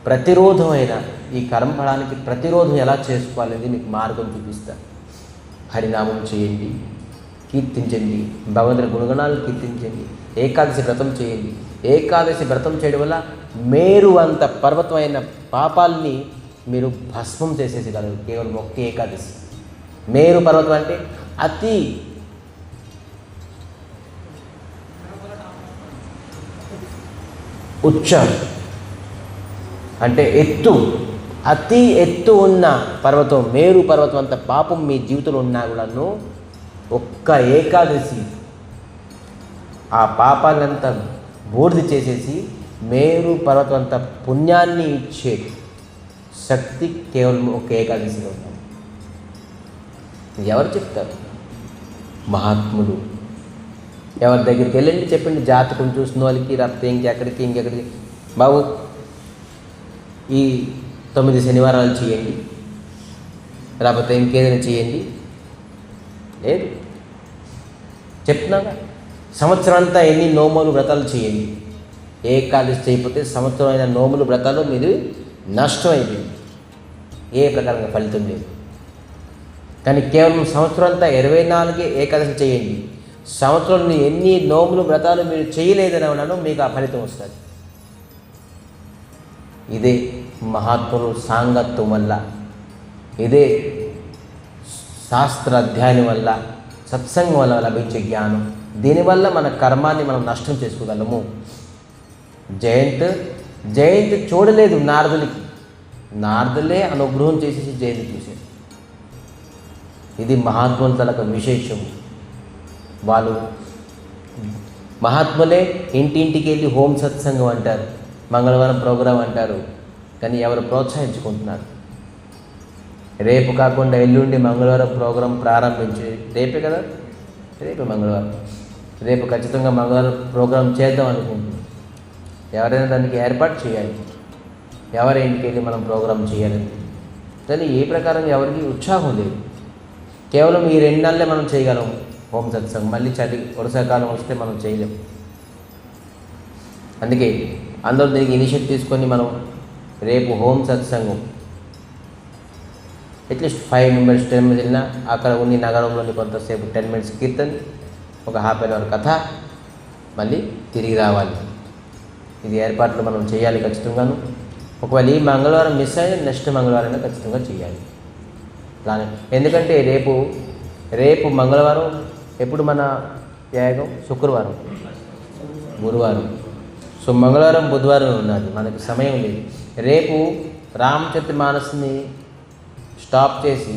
Speaker 1: ప్రతిరోధమైన ఈ కర్మఫలానికి ప్రతిరోధం ఎలా చేసుకోవాలనేది మీకు మార్గం చూపిస్తారు. హరినామం చేయండి, కీర్తించండి, భగవంతుని గుణగణాలు కీర్తించండి, ఏకాదశి వ్రతం చేయండి. ఏకాదశి వ్రతం చేయడం వల్ల మేరు అంత పర్వతమైన పాపాలని మీరు భస్మం చేసేసగలరు. కేవలం ఒక్క ఏకాదశి. మేరు పర్వతం అంటే అతి ఉచ్చ అంటే ఎత్తు, అతి ఎత్తు ఉన్న పర్వతం మేరు పర్వతం అంత పాపం మీ జీవితంలో ఉన్నా కూడాను ఒక్క ఏకాదశి ఆ పాపాలంతా బూడిద చేసేసి మేరు పర్వతం అంత పుణ్యాన్ని ఇచ్చే శక్తి కేవలం ఒక ఏకాదశిలో ఉంది. ఎవరు చెప్తారు? మహాత్ములు. ఎవరి దగ్గరికి వెళ్ళండి చెప్పండి, జాతకం చూసిన వాళ్ళకి, లేకపోతే ఇంకెక్కడికి బాబు ఈ 9 శనివారాలు చేయండి, లేకపోతే ఇంకేదైనా చేయండి. లేదు, చెప్తున్నాగా సంవత్సరం అంతా ఎన్ని నోములు వ్రతాలు చేయండి. ఏకాదశి చేయకపోతే సంవత్సరం అయిన నోములు వ్రతాలు మీరు నష్టం అయిపోయింది, ఏ ప్రకారంగా ఫలితం లేదు. కానీ కేవలం సంవత్సరం అంతా 24 ఏకాదశి చేయండి. సంవత్సరంలో ఎన్ని నోములు వ్రతాలు మీరు చేయలేదని ఉన్నానో మీకు ఆ ఫలితం వస్తుంది. ఇదే మహాత్ములు సాంగత్యం వల్ల, ఇదే శాస్త్ర అధ్యయనం వల్ల, సత్సంగం వల్ల లభించే జ్ఞానం. దీనివల్ల మన కర్మాన్ని మనం నష్టం చేసుకోగలము. జయంతి చూడలేదు నారదులకి, నారదులే అనుగ్రహం చేసేసి జయంతి చూసేది. ఇది మహాత్ముల తలక విశేషం. వాళ్ళు మహాత్ములే ఇంటింటికి వెళ్ళి హోం సత్సంగం అంటారు, మంగళవారం ప్రోగ్రాం అంటారు. కానీ ఎవరు ప్రోత్సహించుకుంటున్నారు? రేపు కాకుండా ఎల్లుండి మంగళవారం ప్రోగ్రాం ప్రారంభించి, రేపే కదా, రేపు మంగళవారం, రేపు ఖచ్చితంగా మంగళవారం ప్రోగ్రాం చేద్దాం అనుకుంటున్నాం. ఎవరైనా దానికి ఏర్పాటు చేయాలి, ఎవరి ఇంటికి వెళ్ళి మనం ప్రోగ్రాం చేయాలని. కానీ ఏ ప్రకారం ఎవరికి ఉత్సాహం లేదు. కేవలం ఈ 2 నెలలే మనం చేయగలం హోం సత్సంగం. మళ్ళీ వర్షాకాలం వస్తే మనం చేయలేం. అందుకే అందరూ దీనికి ఇనిషియేటివ్ తీసుకొని మనం రేపు హోం సత్సంగం అట్లీస్ట్ 5 మెంబర్స్ 10 మెంబర్స్ వెళ్ళినా, అక్కడ ఉన్న నగరంలోని కొంతసేపు 10 మినిట్స్ కీర్తన్, ఒక ½ అన్ అవర్ కథ, మళ్ళీ తిరిగి రావాలి. ఇది ఏర్పాట్లు మనం చేయాలి ఖచ్చితంగాను. ఒకవేళ ఈ మంగళవారం మిస్ అయితే నెక్స్ట్ మంగళవారం ఖచ్చితంగా చేయాలి. అలానే ఎందుకంటే రేపు మంగళవారం, ఎప్పుడు మన యాగం శుక్రవారం, గురువారం. సో మంగళవారం బుధవారం ఉన్నది, మనకి సమయం లేదు. రేపు రామచరితమానస్ని స్టాప్ చేసి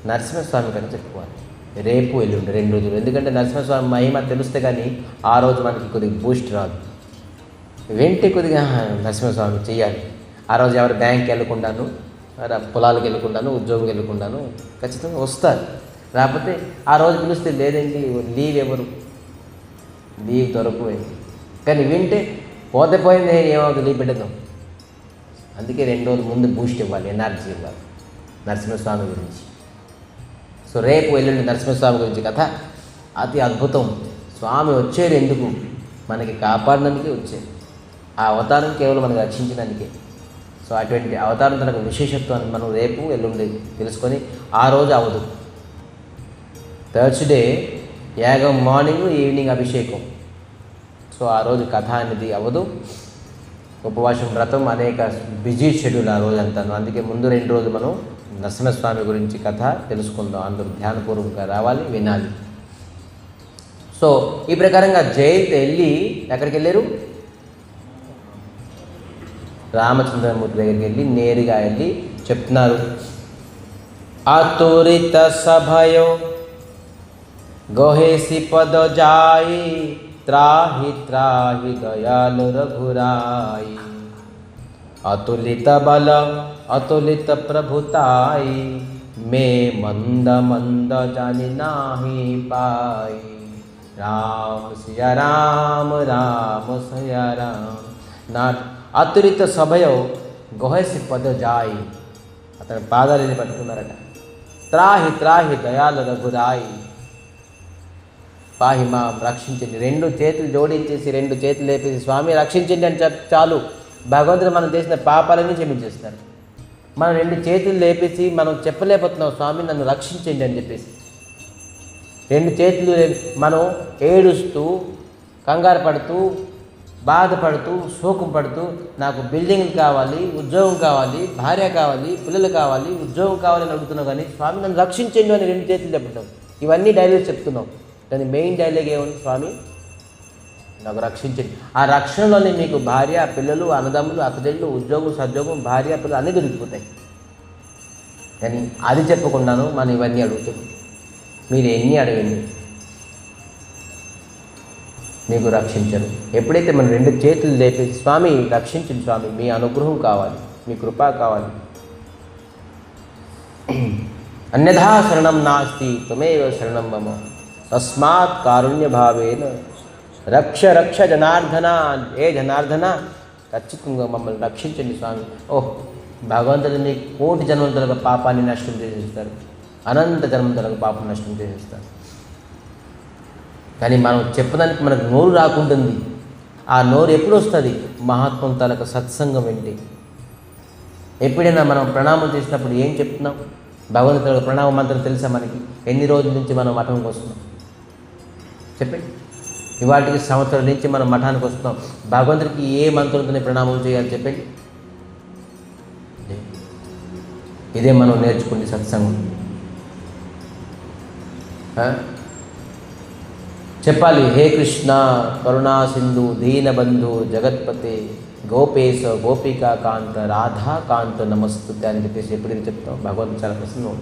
Speaker 1: నరసింహస్వామి కన్నా చెప్పుకోవాలి. రేపు ఎల్లుండి 2 రోజులు. ఎందుకంటే నరసింహస్వామి మహిమ తెలిస్తే కానీ ఆ రోజు మనకి కొద్దిగా బూస్ట్ రాదు. కొద్దిగా నరసింహస్వామి చేయాలి. ఆ రోజు ఎవరు బ్యాంక్కి వెళ్ళకుండాను, పొలాలకు వెళ్ళకుండాను, ఉద్యోగం వెళ్ళకుండాను ఖచ్చితంగా వస్తారు. లేకపోతే ఆ రోజు పిలిస్తే లేదండి లీవ్ ఎవరు, లీవ్ దొరకపోయింది. కానీ వింటే పోతే పోయింది, ఏమవుతుంది లీవ్ పెట్టేద్దాం. అందుకే 2 రోజుల ముందు బూస్ట్ ఇవ్వాలి, ఎనర్జీ ఇవ్వాలి నరసింహస్వామి గురించి. సో రేపు ఎల్లుండి నరసింహస్వామి గురించి కథ అతి అద్భుతం. స్వామి వచ్చేది ఎందుకు? మనకి కాపాడడానికి వచ్చేది. ఆ అవతారం కేవలం మనకి రక్షించడానికే. సో అటువంటి అవతారం తనకు విశేషత్వాన్ని మనం రేపు ఎల్లుండి తెలుసుకొని, ఆ రోజు అవదు. థర్స్డే యాగం మార్నింగ్, ఈవినింగ్ అభిషేకం. సో ఆ రోజు కథ అనేది అవదు. ఉపవాసం వ్రతం అనేక బిజీ షెడ్యూల్ ఆ రోజు అంతాను. అందుకే ముందు 2 రోజులు మనం నరసింహస్వామి గురించి కథ తెలుసుకుందాం. అందరూ ధ్యానపూర్వకంగా రావాలి, వినాలి. సో ఈ ప్రకారంగా జయంతి వెళ్ళి ఎక్కడికి వెళ్ళారు? రామచంద్రమూర్తి దగ్గరికి వెళ్ళి నేరుగా వెళ్ళి చెప్తున్నారు, అతురిత సభయో గోహేసి పద జాయి త్రాహి త్రాహి దయాలు రఘురాయి అతులిత బల అతులిత ప్రభుతాయి మే మంద మంద జాని నాహి పాయి రామ సియా రామ రామ సియా రామ. నా అతులిత సభయో గోహేసి పద జాయి, అతని పాదాలని పట్టుకున్నారట. త్రాహి త్రాహి దయాలు రఘురాయి, పాహి మాం రక్షించండి. 2 చేతులు జోడించేసి 2 చేతులు లేపేసి స్వామి రక్షించండి అని చాలు, భగవంతుడు మనం చేసిన పాపాలని క్షమించేస్తారు. మనం 2 చేతులు లేపేసి మనం చెప్పలేకపోతున్నాం, స్వామి నన్ను రక్షించండి అని చెప్పేసి 2 చేతులు మనం ఏడుస్తూ, కంగారు పడుతూ, బాధపడుతూ, శోకం పడుతూ, నాకు బిల్డింగ్లు కావాలి, ఉద్యోగం కావాలి, భార్య కావాలి, పిల్లలు కావాలి, ఉద్యోగం కావాలని అడుగుతున్నావు, కానీ స్వామి నన్ను రక్షించండి అని 2 చేతులు చెప్తున్నాం. ఇవన్నీ డైలాగ్స్ చెప్తున్నాం, కానీ మెయిన్ డైలాగ్ ఏముంది? స్వామి నాకు రక్షించండి. ఆ రక్షణలోనే మీకు భార్య, పిల్లలు, అన్నదమ్ములు, అక్కచెళ్ళు, ఉద్యోగం, సద్యోగం, భార్య, పిల్లలు అన్నీ దొరికిపోతాయి. కానీ అది చెప్పకుండాను మనం ఇవన్నీ అడుగుతున్నాం. మీరు ఎన్ని అడగండి, మీకు రక్షించరు. ఎప్పుడైతే మనం 2 చేతులు లేపేసి స్వామి రక్షించండి, స్వామి మీ అనుగ్రహం కావాలి, మీ కృప కావాలి, అన్యథా శరణం నాస్తి త్వమేవ శరణం మమ తస్మాత్ కారుణ్య భావేన రక్ష రక్ష జనార్దన. ఏ జనార్దన, ఖచ్చితంగా మమ్మల్ని రక్షించండి స్వామి. ఓహ్, భగవంతుడిని 1,000,000 జన్మలకు పాపాన్ని నష్టం చేసేస్తారు, అనంత జన్మలకు పాపం నష్టం చేసేస్తారు. కానీ మనం చెప్పడానికి మనకు నోరు రాకుంటుంది. ఆ నోరు ఎప్పుడు వస్తుంది? మహాత్మం తలకు సత్సంగం ఏంటి? ఎప్పుడైనా మనం ప్రణామం చేసినప్పుడు ఏం చెప్తున్నాం? భగవంతుడికి ప్రణామ మంత్రం తెలుసా మనకి? ఎన్ని రోజుల నుంచి మనం మఠంకి వస్తున్నాం చెప్పండి. ఇవాటికి సంవత్సరం నుంచి మనం మఠానికి వస్తున్నాం. భగవంతుడికి ఏ మంత్రంతోనే ప్రణామం చేయాలి చెప్పండి? ఇదే మనం నేర్చుకుంటే సత్సంగం. చెప్పాలి, హే కృష్ణ కరుణా సింధు దీనబంధు జగత్పతే గోపేశ గోపికా కాంత రాధాకాంత నమస్తుతే అని చెప్పేసి ఎప్పుడైతే చెప్తాం భగవంతుడు చాలా ప్రసన్నం.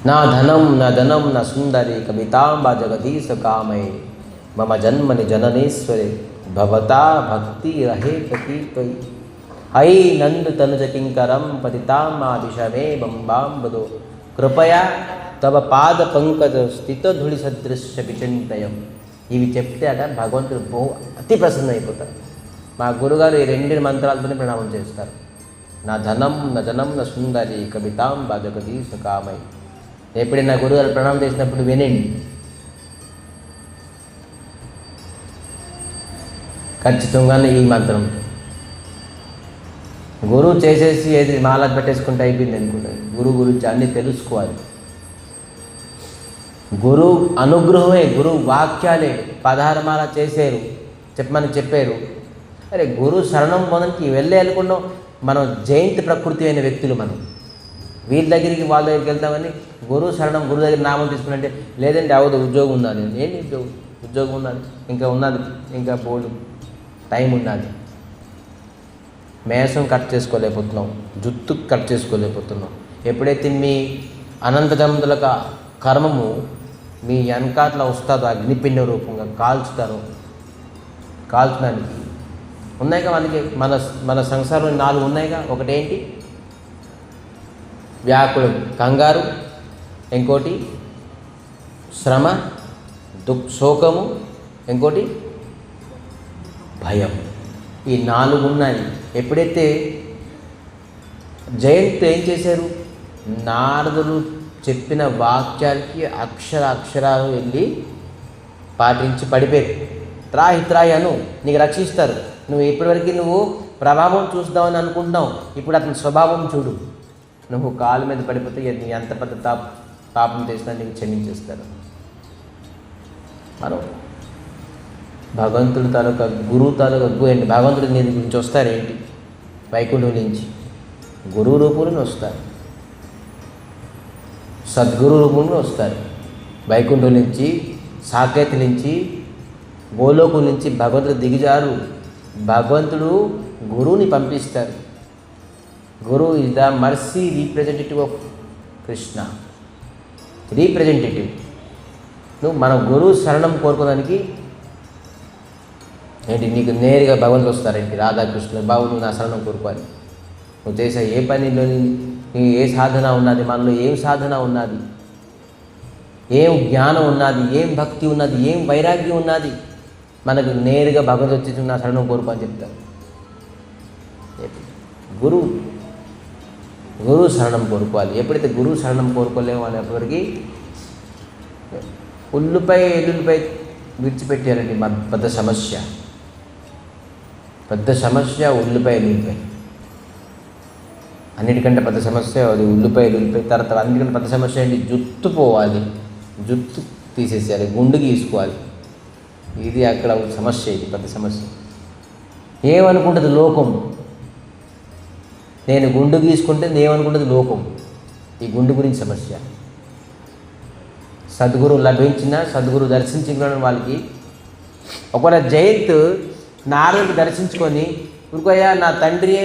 Speaker 1: నా ధనం నా ధనం నా సుందరి కవితాంబ జగదీశ కామై మమ జన్మని జననేశ్వరి భవతా భక్తి రహే ప్రతీకై ఐ నందు తనుజ కింకరం పతితామాదిశమే బంబాంబదో కృపయా తవ పాద పంకజ స్థిత ధూళి సదృశ్య విచింతయం. ఇవి చెప్తే అట భగవంతుడు అతి ప్రసన్నం అయిపోతారు. మా గురుగారు ఈ 2 మంత్రాలతోనే ప్రణామం చేస్తారు. నా ధనం నా జనం నా సుందరి కవితాంబ జగదీశ కామై. ఎప్పుడైనా గురుగారు ప్రణామం చేసినప్పుడు వినండి. ఖచ్చితంగానే ఈ మంత్రం గురువు చేసేసి ఏది మాల పెట్టేసుకుంటే అయిపోయింది అనుకుంటారు. గురువు గురించి అన్నీ తెలుసుకోవాలి. గురువు అనుగ్రహమే, గురువు వాక్యాలే. 16 మాల చేశారు, చెప్పమని చెప్పారు. అరే గురువు శరణం పొందడానికి వెళ్ళే అనుకున్నాం. మనం జయంతి ప్రకృతి అయిన వ్యక్తులు. మనం వీళ్ళ దగ్గరికి వాళ్ళ దగ్గరికి వెళ్తామని గురువు శరణం, గురువు దగ్గర నామం తీసుకున్నట్టే లేదంటే అవదు, ఉద్యోగం ఉన్నది. ఏంటి ఉద్యోగం ఉన్నది, ఇంకా ఉన్నది, ఇంకా బోర్డు టైం ఉన్నది. మేసం కట్ చేసుకోలేకపోతున్నాం, జుత్తు కట్ చేసుకోలేకపోతున్నాం. ఎప్పుడైతే మీ అనంత జన్మల కర్మము మీ వెనకాట్ల వస్తుందో అగ్నిపిండ రూపంగా కాల్చుతారు. కాల్చడానికి ఉన్నాయిగా మనకి, మన సంసారంలో 4 ఉన్నాయిగా. ఒకటేంటి? వ్యాకులం, కంగారు. ఇంకోటి శ్రమ, శోకము. ఇంకోటి భయం. ఈ 4 ఉన్నాయి. ఎప్పుడైతే జయంతి ఏం చేశారు? నారదులు చెప్పిన వాక్యాలకి అక్షరాలు వెళ్ళి పాటించి పడిపోయారు. త్రాహి అను, నీకు రక్షిస్తారు. నువ్వు ఇప్పటివరకు నువ్వు ప్రభావం చూస్తావని అనుకుంటున్నావు, ఇప్పుడు అతని స్వభావం చూడు. నువ్వు కాలు మీద పడిపోతే ఎంత పెద్ద పాపం చేసినా నీకు క్షమించేస్తారు. మనం భగవంతుడి తాలూకా గురువు తాలూకా భగవంతుడి నీ గురించి వస్తారేంటి? వైకుంఠం నుంచి గురువు రూపంలో వస్తారు, సద్గురు రూపంలో వస్తారు. వైకుంఠం నుంచి, సాకేత్ నుంచి, గోలోకం నుంచి భగవంతుడు దిగిజారు. భగవంతుడు గురువుని పంపిస్తారు. గురువు is the mercy representative of Krishna. Representative. నువ్వు మన గురువు శరణం కోరుకోవడానికి ఏంటి, నీకు నేరుగా భగవంతుడు వస్తారేంటి, రాధాకృష్ణుడు బాబు నువ్వు నా శరణం కోరుకోవాలి. నువ్వు చేసే ఏ పనిలో నీ ఏ సాధన ఉన్నది, మనలో ఏం సాధన ఉన్నది, ఏం జ్ఞానం ఉన్నది, ఏం భక్తి ఉన్నది, ఏం వైరాగ్యం ఉన్నది, మనకు నేరుగా భగవంతుడు వచ్చి నా శరణం కోరుకో అని చెప్తారు. గురువు శరణం కోరుకోవాలి. ఎప్పుడైతే గురువు శరణం కోరుకోలేమో అనేప్పటికీ ఎల్లుల్లిపై విడిచిపెట్టారండి. పెద్ద సమస్య ఉల్లిపాయ ఎల్లుల్లిపాయ. అన్నిటికంటే పెద్ద సమస్య అది ఉల్లిపాయ తర్వాత అన్నిటికంటే పెద్ద సమస్య ఏంటి, జుట్టు పోవాలి, జుట్టు తీసేసేయాలి, గుండు గీసుకోవాలి. ఇది అక్కడ సమస్య, ఇది పెద్ద సమస్య. ఏమనుకుంటుంది లోకం, నేను గుండు గీసుకుంటే ఏమనుకుంటుంది లోకం, ఈ గుండు గురించి సమస్య. సద్గురు లభించిన, సద్గురు దర్శించుకున్న వాళ్ళకి ఒకవేళ జయంత్ నారదుడికి దర్శించుకొని ఉరుకోయ్యా నా తండ్రి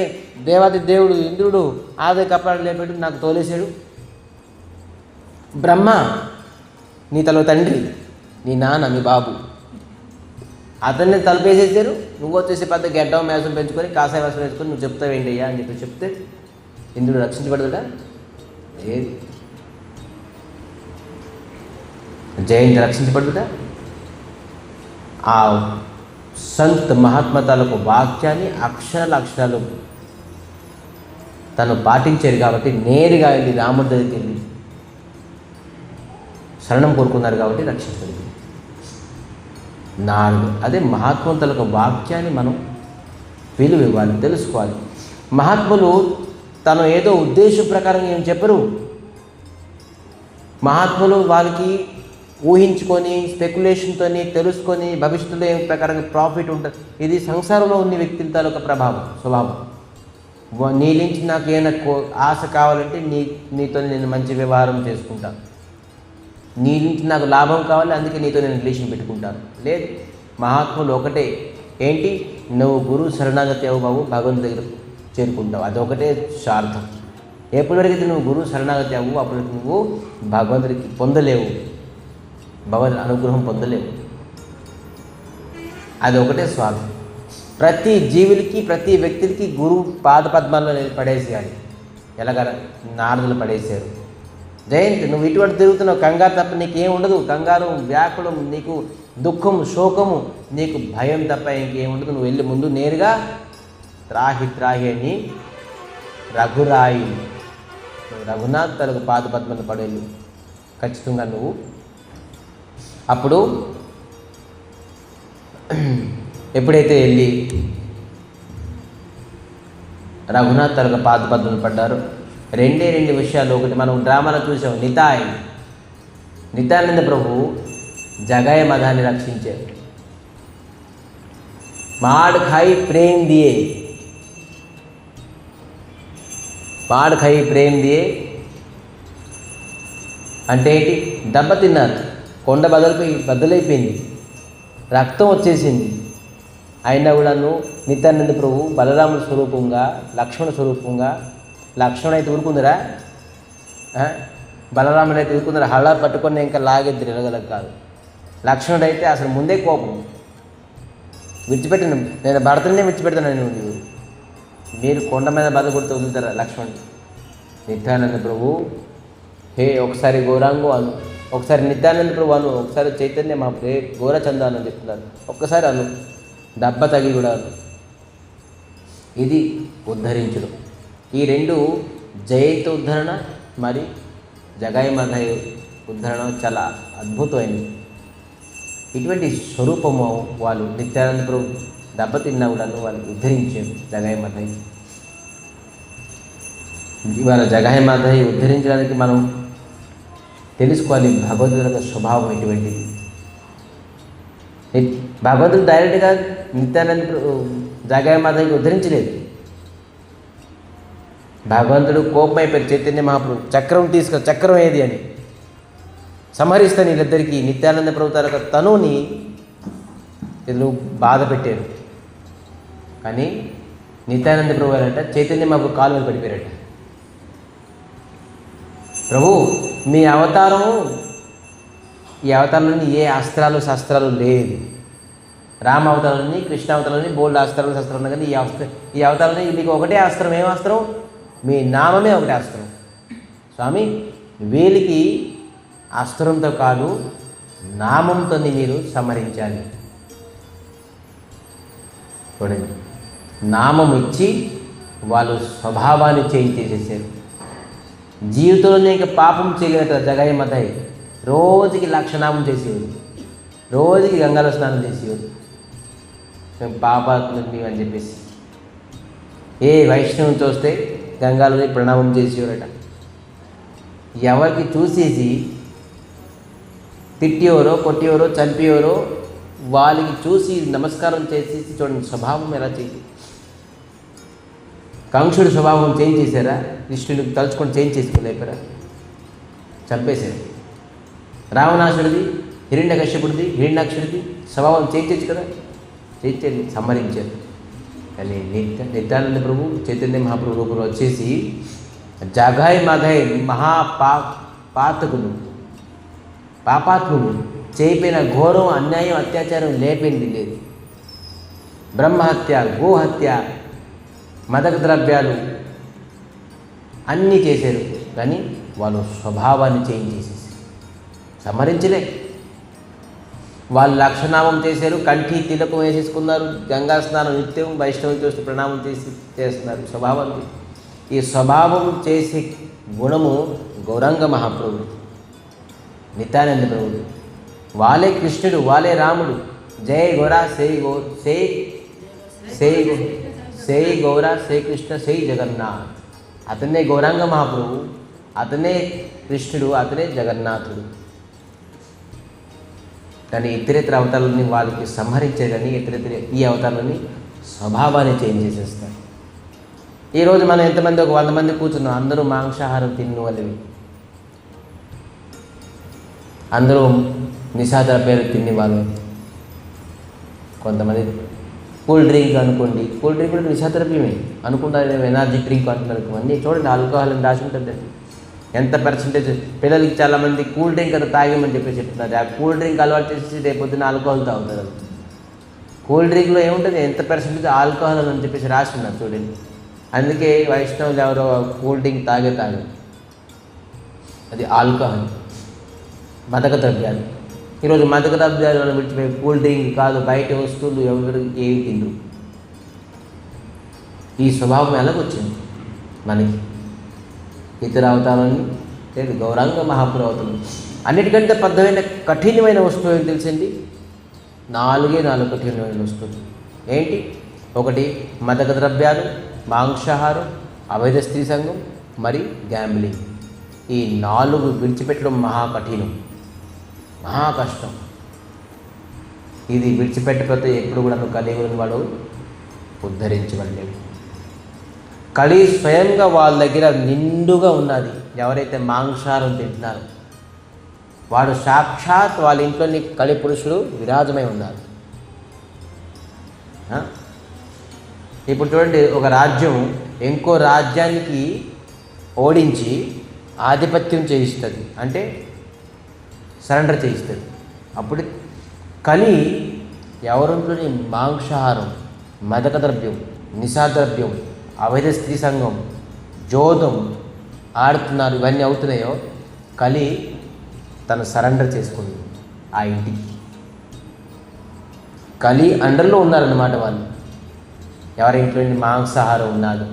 Speaker 1: దేవాది దేవుడు ఇంద్రుడు ఆది కపాడు లేపెట్టి నాకు తోలేశాడు, బ్రహ్మ నీ తల తండ్రి, నీ నాన్న, మీ బాబు అతన్ని తలపేసేసారు, నువ్వు వచ్చేసి పెద్ద గెడ్డం మేసం పెంచుకొని కాషాయ వేసం వేసుకొని నువ్వు చెప్తావేంటి అయ్యా అని చెప్పి చెప్తే ఇంద్రుడు రక్షించబడదుగా? ఏది జయంతి రక్షించబడుతుందా? ఆ సంత్ మహాత్మ తాలూకు వాక్యాన్ని అక్షరాలు తను పాటించారు కాబట్టి నేరుగా వెళ్ళి రాముడి దగ్గరికి వెళ్ళి శరణం కోరుకున్నారు కాబట్టి రక్షించబడింది. నాలుగు, అదే మహాత్ముల తాలూకు వాక్యాన్ని మనం విలువ ఇవ్వాలి, తెలుసుకోవాలి. మహాత్ములు తను ఏదో ఉద్దేశం ప్రకారం ఏం చెప్పరు. మహాత్ములు వాళ్ళకి ఊహించుకొని స్పెక్యులేషన్తో తెలుసుకొని భవిష్యత్తులో ఏం ప్రకారం ప్రాఫిట్ ఉంటుంది. ఇది సంసారంలో ఉన్న వ్యక్తుల తాలూకా స్వభావం. నీ నుంచి నాకు ఏమైనా ఆశ కావాలంటే నీతో నేను మంచి వ్యవహారం చేసుకుంటాను, నీ నుంచి నాకు లాభం కావాలి అందుకే నీతో నేను రిలేషన్ పెట్టుకుంటాను. లేదు, మహాత్ములు ఒకటే ఏంటి, నువ్వు గురువు శరణాగతి అవు బాబు, భగవంతు దగ్గర చేరుకుంటావు. అదొకటే స్వార్థం. ఎప్పటివరకైతే నువ్వు గురువు శరణాగతి అవ్వు అప్పటికి నువ్వు భగవంతుడికి పొందలేవు, భగవద్ అనుగ్రహం పొందలేవు. అది ఒకటే స్వార్థం. ప్రతి జీవులకి, ప్రతి వ్యక్తికి గురువు పాదపద్మాల్లో పడేసేయాలి. ఎలాగ నారదులు పడేసారు. జయంత్ నువ్వు ఇటువంటి తిరుగుతున్నావు, కంగారు తప్ప నీకేం ఉండదు. కంగారు, వ్యాకులం, నీకు దుఃఖం, శోకము, నీకు భయం తప్ప ఇంకేం ఉండదు. నువ్వు వెళ్ళి ముందు నేరుగా త్రాహి అని రఘురాయి, నువ్వు రఘునాథ్ తనకు పాదపద్మను పడేళ్ళు ఖచ్చితంగా నువ్వు. అప్పుడు ఎప్పుడైతే వెళ్ళి రఘునాథ్ తనకు పాదపద్మను పడ్డారు, రెండు విషయాలు. ఒకటి మనం డ్రామాలో చూసాం, నిత్యానంద ప్రభు జగాయ మదాన్ని రక్షించారు. మాడ్ ఖాయి ప్రేమ్ దియే, అంటే ఏంటి, దెబ్బ తిన్నారు, కొండ బద్దలైపోయింది, రక్తం వచ్చేసింది. అయినా కూడాను నిత్యానంద ప్రభు బలరాముడి స్వరూపంగా, లక్ష్మణ స్వరూపంగా, లక్ష్మణ అయితే ఊరుకుందరా, బలరాముడు అయితే ఊరుకుందరా, హళ్ళ పట్టుకొని ఇంకా లాగేద్దరు ఎలగలగ కాదు. లక్ష్మణుడు అయితే అసలు ముందే కోపం, విడిచిపెట్టాను, నేను భర్తనే విడిచిపెడతాను, మీరు కొండ మీద బల కొడితే వదులుతారా లక్ష్మణుడు. నిత్యానంద ప్రభు హే ఒకసారి గౌరాంగు అను, ఒకసారి నిత్యానంద ప్రభు అను, ఒకసారి చైతన్య మా గౌరచంద అని చెప్తున్నారు, ఒక్కసారి అను, దెబ్బ తగిలి కూడా అను. ఇది ఉద్ధరించడం. ఈ రెండు జయంతి ఉద్ధరణ మరి జగాయి మదాయి ఉద్ధరణ చాలా అద్భుతమైనది. ఇటువంటి స్వరూపము వాళ్ళు నిత్యానంద ప్రభు దెబ్బతిన్నా కూడా వాళ్ళకి ఉద్ధరించారు జగాయి మదాయి. ఇవాళ జగాయి మదాయి ఉద్ధరించడానికి మనం తెలుసుకోవాలి భగవంతుడి యొక్క స్వభావం ఎటువంటిది. భగవంతుడు డైరెక్ట్గా నిత్యానంద జగాయి మదాయికి ఉద్ధరించలేదు, భగవంతుడు కోపమైపోయారు చైతన్య మహాప్రభు, చక్రం ఏది అని సంహరిస్తాను వీళ్ళిద్దరికీ. నిత్యానంద ప్రభు తాలూకా తనుని వీళ్ళు బాధ పెట్టారు. కానీ నిత్యానంద ప్రభు గారంట చైతన్య మహాప్రభు కాలు మీద పడిపోయారట. ప్రభు మీ అవతారం, ఈ అవతారంలోని ఏ అస్త్రాలు శస్త్రాలు లేదు. రామ అవతారంలోని, కృష్ణ అవతారంలోని బోల్డ్ అస్త్రాలు శస్త్రాలు ఉన్నాయి. కానీ ఈ అవతారంలో మీకు ఒకటే అస్త్రం. ఏం అస్త్రం? మీ నామమే ఒకటే అస్త్రం. స్వామి వీళ్ళకి అస్త్రంతో కాదు, నామంతో మీరు సంహరించాలి. చూడండి, నామం ఇచ్చి వాళ్ళు స్వభావాన్ని చేంజ్ చేసేసారు. జీవితంలోనే ఇంకా పాపం చేయగలుగుతారు. జగాయి మతాయి రోజుకి 1,00,000 నామం చేసేవారు, రోజుకి గంగాలో స్నానం చేసేవారు. మేము పాపాత్ముని అని చెప్పేసి ఏ వైష్ణవం చూస్తే గంగాలోనే ప్రణామం చేసేవారట. ఎవరికి చూసేసి తిట్టేవారో కొట్టేవారో చంపేవారో వాళ్ళకి చూసి నమస్కారం చేసేసి చూడండి స్వభావం ఎలా చేసి. కంసుడి స్వభావం చేంజ్ చేశారా? కృష్ణుడిని తలుచుకొని చేంజ్ చేసుకోలేపారా? చంపేశారు. రావణాసుడిది, హిరణ్యకశ్యపుడిది, హిరణ్యాక్షుడిది స్వభావం చేంజ్ చేయొచ్చు కదా, చేయించారు, సంహరించారు. కానీ నిత్యానంద ప్రభు చైతన్య మహాప్రభు రూపంలో వచ్చేసి జగాయి మగాయి పాతకులు, పాపాత్ములు చేయిపోయిన ఘోరం, అన్యాయం, అత్యాచారం లేపింది లేదు. బ్రహ్మహత్య, గోహత్య, మదక ద్రవ్యాలు అన్నీ చేశారు. కానీ వాళ్ళు స్వభావాన్ని చేంజ్ చేసేసి సంహరించలే. వాళ్ళు 1,00,000 నామం చేశారు, కంఠి తిలకం వేసేసుకున్నారు, గంగా స్నానం నిత్యం వైష్ణవం చూస్తూ ప్రణామం చేస్తున్నారు స్వభావాన్ని. ఈ స్వభావం చేసే గుణము గౌరంగ మహాప్రభుడు, నిత్యానంద ప్రభుడు. వాళ్ళే కృష్ణుడు, వాళ్ళే రాముడు. జై గౌరా సై గౌరా సై కృష్ణ సై జగన్నాథ్. అతనే గౌరాంగ మహాప్రభు, అతనే కృష్ణుడు, అతనే జగన్నాథుడు. కానీ ఇతరేతర అవతారాలని వాళ్ళకి సంహరించే కానీ ఇతరేతర ఈ అవతారాలని స్వభావాన్ని చేంజ్ చేసేస్తారు. ఈరోజు మనం ఎంతమంది, ఒక 100 మంది కూర్చున్నాం, అందరూ మాంసాహారం తిన్న వాళ్ళవి, అందరూ నిషాద్రవ్యాలు తిని వాళ్ళు. కొంతమంది కూల్ డ్రింక్ అనుకోండి, కూల్ డ్రింక్ కూడా నిషాద్రవ్యమే అనుకుంటారు, ఎనర్జీ డ్రింక్ అంటున్నారు. అన్నీ చూడండి ఆల్కహాల్ అని రాసి ఉంటుంది. ఎంత పర్సంటేజ్ పిల్లలకి చాలామంది కూల్ డ్రింక్ అది తాగమని చెప్పి చెప్తున్నారు. ఆ కూల్ డ్రింక్ అలవాటు చేసి రేపొద్దున ఆల్కహాల్ తాగుతారు. కూల్ డ్రింక్లో ఏముంటుంది, ఎంత పర్సంటేజ్ ఆల్కహాల్ అని చెప్పేసి రాసి ఉన్నారు చూడండి. అందుకే వైష్ణవులు ఎవరో కూల్ డ్రింక్ తాగే అది ఆల్కహాల్, మదక ద్రవ్యాలు. ఈరోజు మదక ద్రవ్యాలు విడిచిపోయి కూల్ డ్రింక్ కాదు, బయట వస్తువులు ఎవరు ఏమి తిండ్రు. ఈ స్వభావం ఎలాగొచ్చింది మనకి? ఇతర అవతారాన్ని లేదు, గౌరాంగ మహాప్రభు అవతారం. అన్నిటికంటే పెద్దమైన కఠినమైన వస్తువు ఏం తెలిసింది? 4 కఠినమైన వస్తువులు ఏంటి? ఒకటి మదక ద్రవ్యాలు, మాంసాహారం, అవైధ స్త్రీ సంఘం, మరి గ్యాంబ్లింగ్. ఈ 4 విడిచిపెట్టడం మహాకఠినం, మహా కష్టం. ఇది విడిచిపెట్టకపోతే ఎప్పుడు కూడా కలియుగని వాడు ఉద్ధరించబడలేడు. కలి స్వయంగా వాళ్ళ దగ్గర నిండుగా ఉన్నది. ఎవరైతే మాంసాహారం తింటున్నారో వాడు సాక్షాత్ వాళ్ళ ఇంట్లోని కలి పురుషుడు విరాజమై ఉన్నారు. ఇప్పుడు చూడండి, ఒక రాజ్యం ఇంకో రాజ్యానికి ఓడించి ఆధిపత్యం చేయిస్తుంది, అంటే సరెండర్ చేయిస్తుంది. అప్పుడు కలి ఎవరింట్లోని మాంసాహారం, మదక ద్రవ్యం, నిశాద్రవ్యం, అవైధ స్త్రీ సంఘం, జోదం ఆడుతున్నారు, ఇవన్నీ అవుతున్నాయో కలి తను సరెండర్ చేసుకుంది ఆ ఇంటికి. కలి అండర్లో ఉన్నారన్నమాట వాళ్ళు. ఎవరి ఇంట్లో మాంసాహారం ఉన్నాడు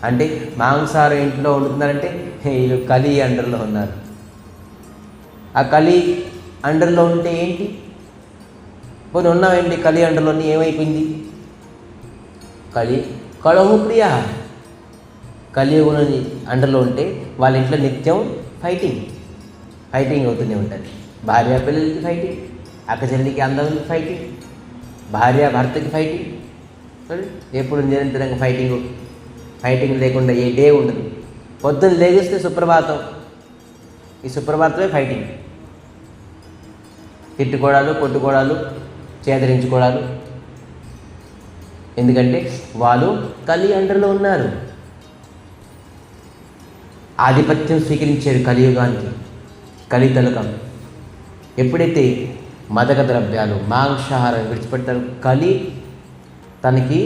Speaker 1: అంటే, మాంసాహారం ఇంట్లో ఉంటున్నారంటే వీళ్ళు కలి అండర్లో ఉన్నారు. ఆ కలి అండర్లో ఉంటే ఏంటి? పోనీ ఉన్నావేంటి కలి అండర్లోని ఏమైపోయింది? కలహు ప్రియ. కలియుగుని అండర్లో ఉంటే వాళ్ళ ఇంట్లో నిత్యం ఫైటింగ్ అవుతూనే ఉంటుంది. భార్య పిల్లలకి ఫైటింగ్, అక్క చెల్లికి అందరికి ఫైటింగ్, భార్య భర్తకి ఫైటింగ్, ఎప్పుడు నిరంతరంగా ఫైటింగ్ లేకుండా ఏ డే ఉండదు. పొద్దున్న లేగిస్తే సుప్రభాతం, ఈ సుప్రభాతమే ఫైటింగ్. తిట్టుకోవడాలు, కొట్టుకోవడాలు, చేదరించుకోవడాలు. ఎందుకంటే వాళ్ళు కలి అండర్లో ఉన్నారు. ఆధిపత్యం స్వీకరించారు కలియుగానికి, కలితలకం. ఎప్పుడైతే మదక ద్రవ్యాలు, మాంసాహారం విడిచిపెడతారు, కలి తనకి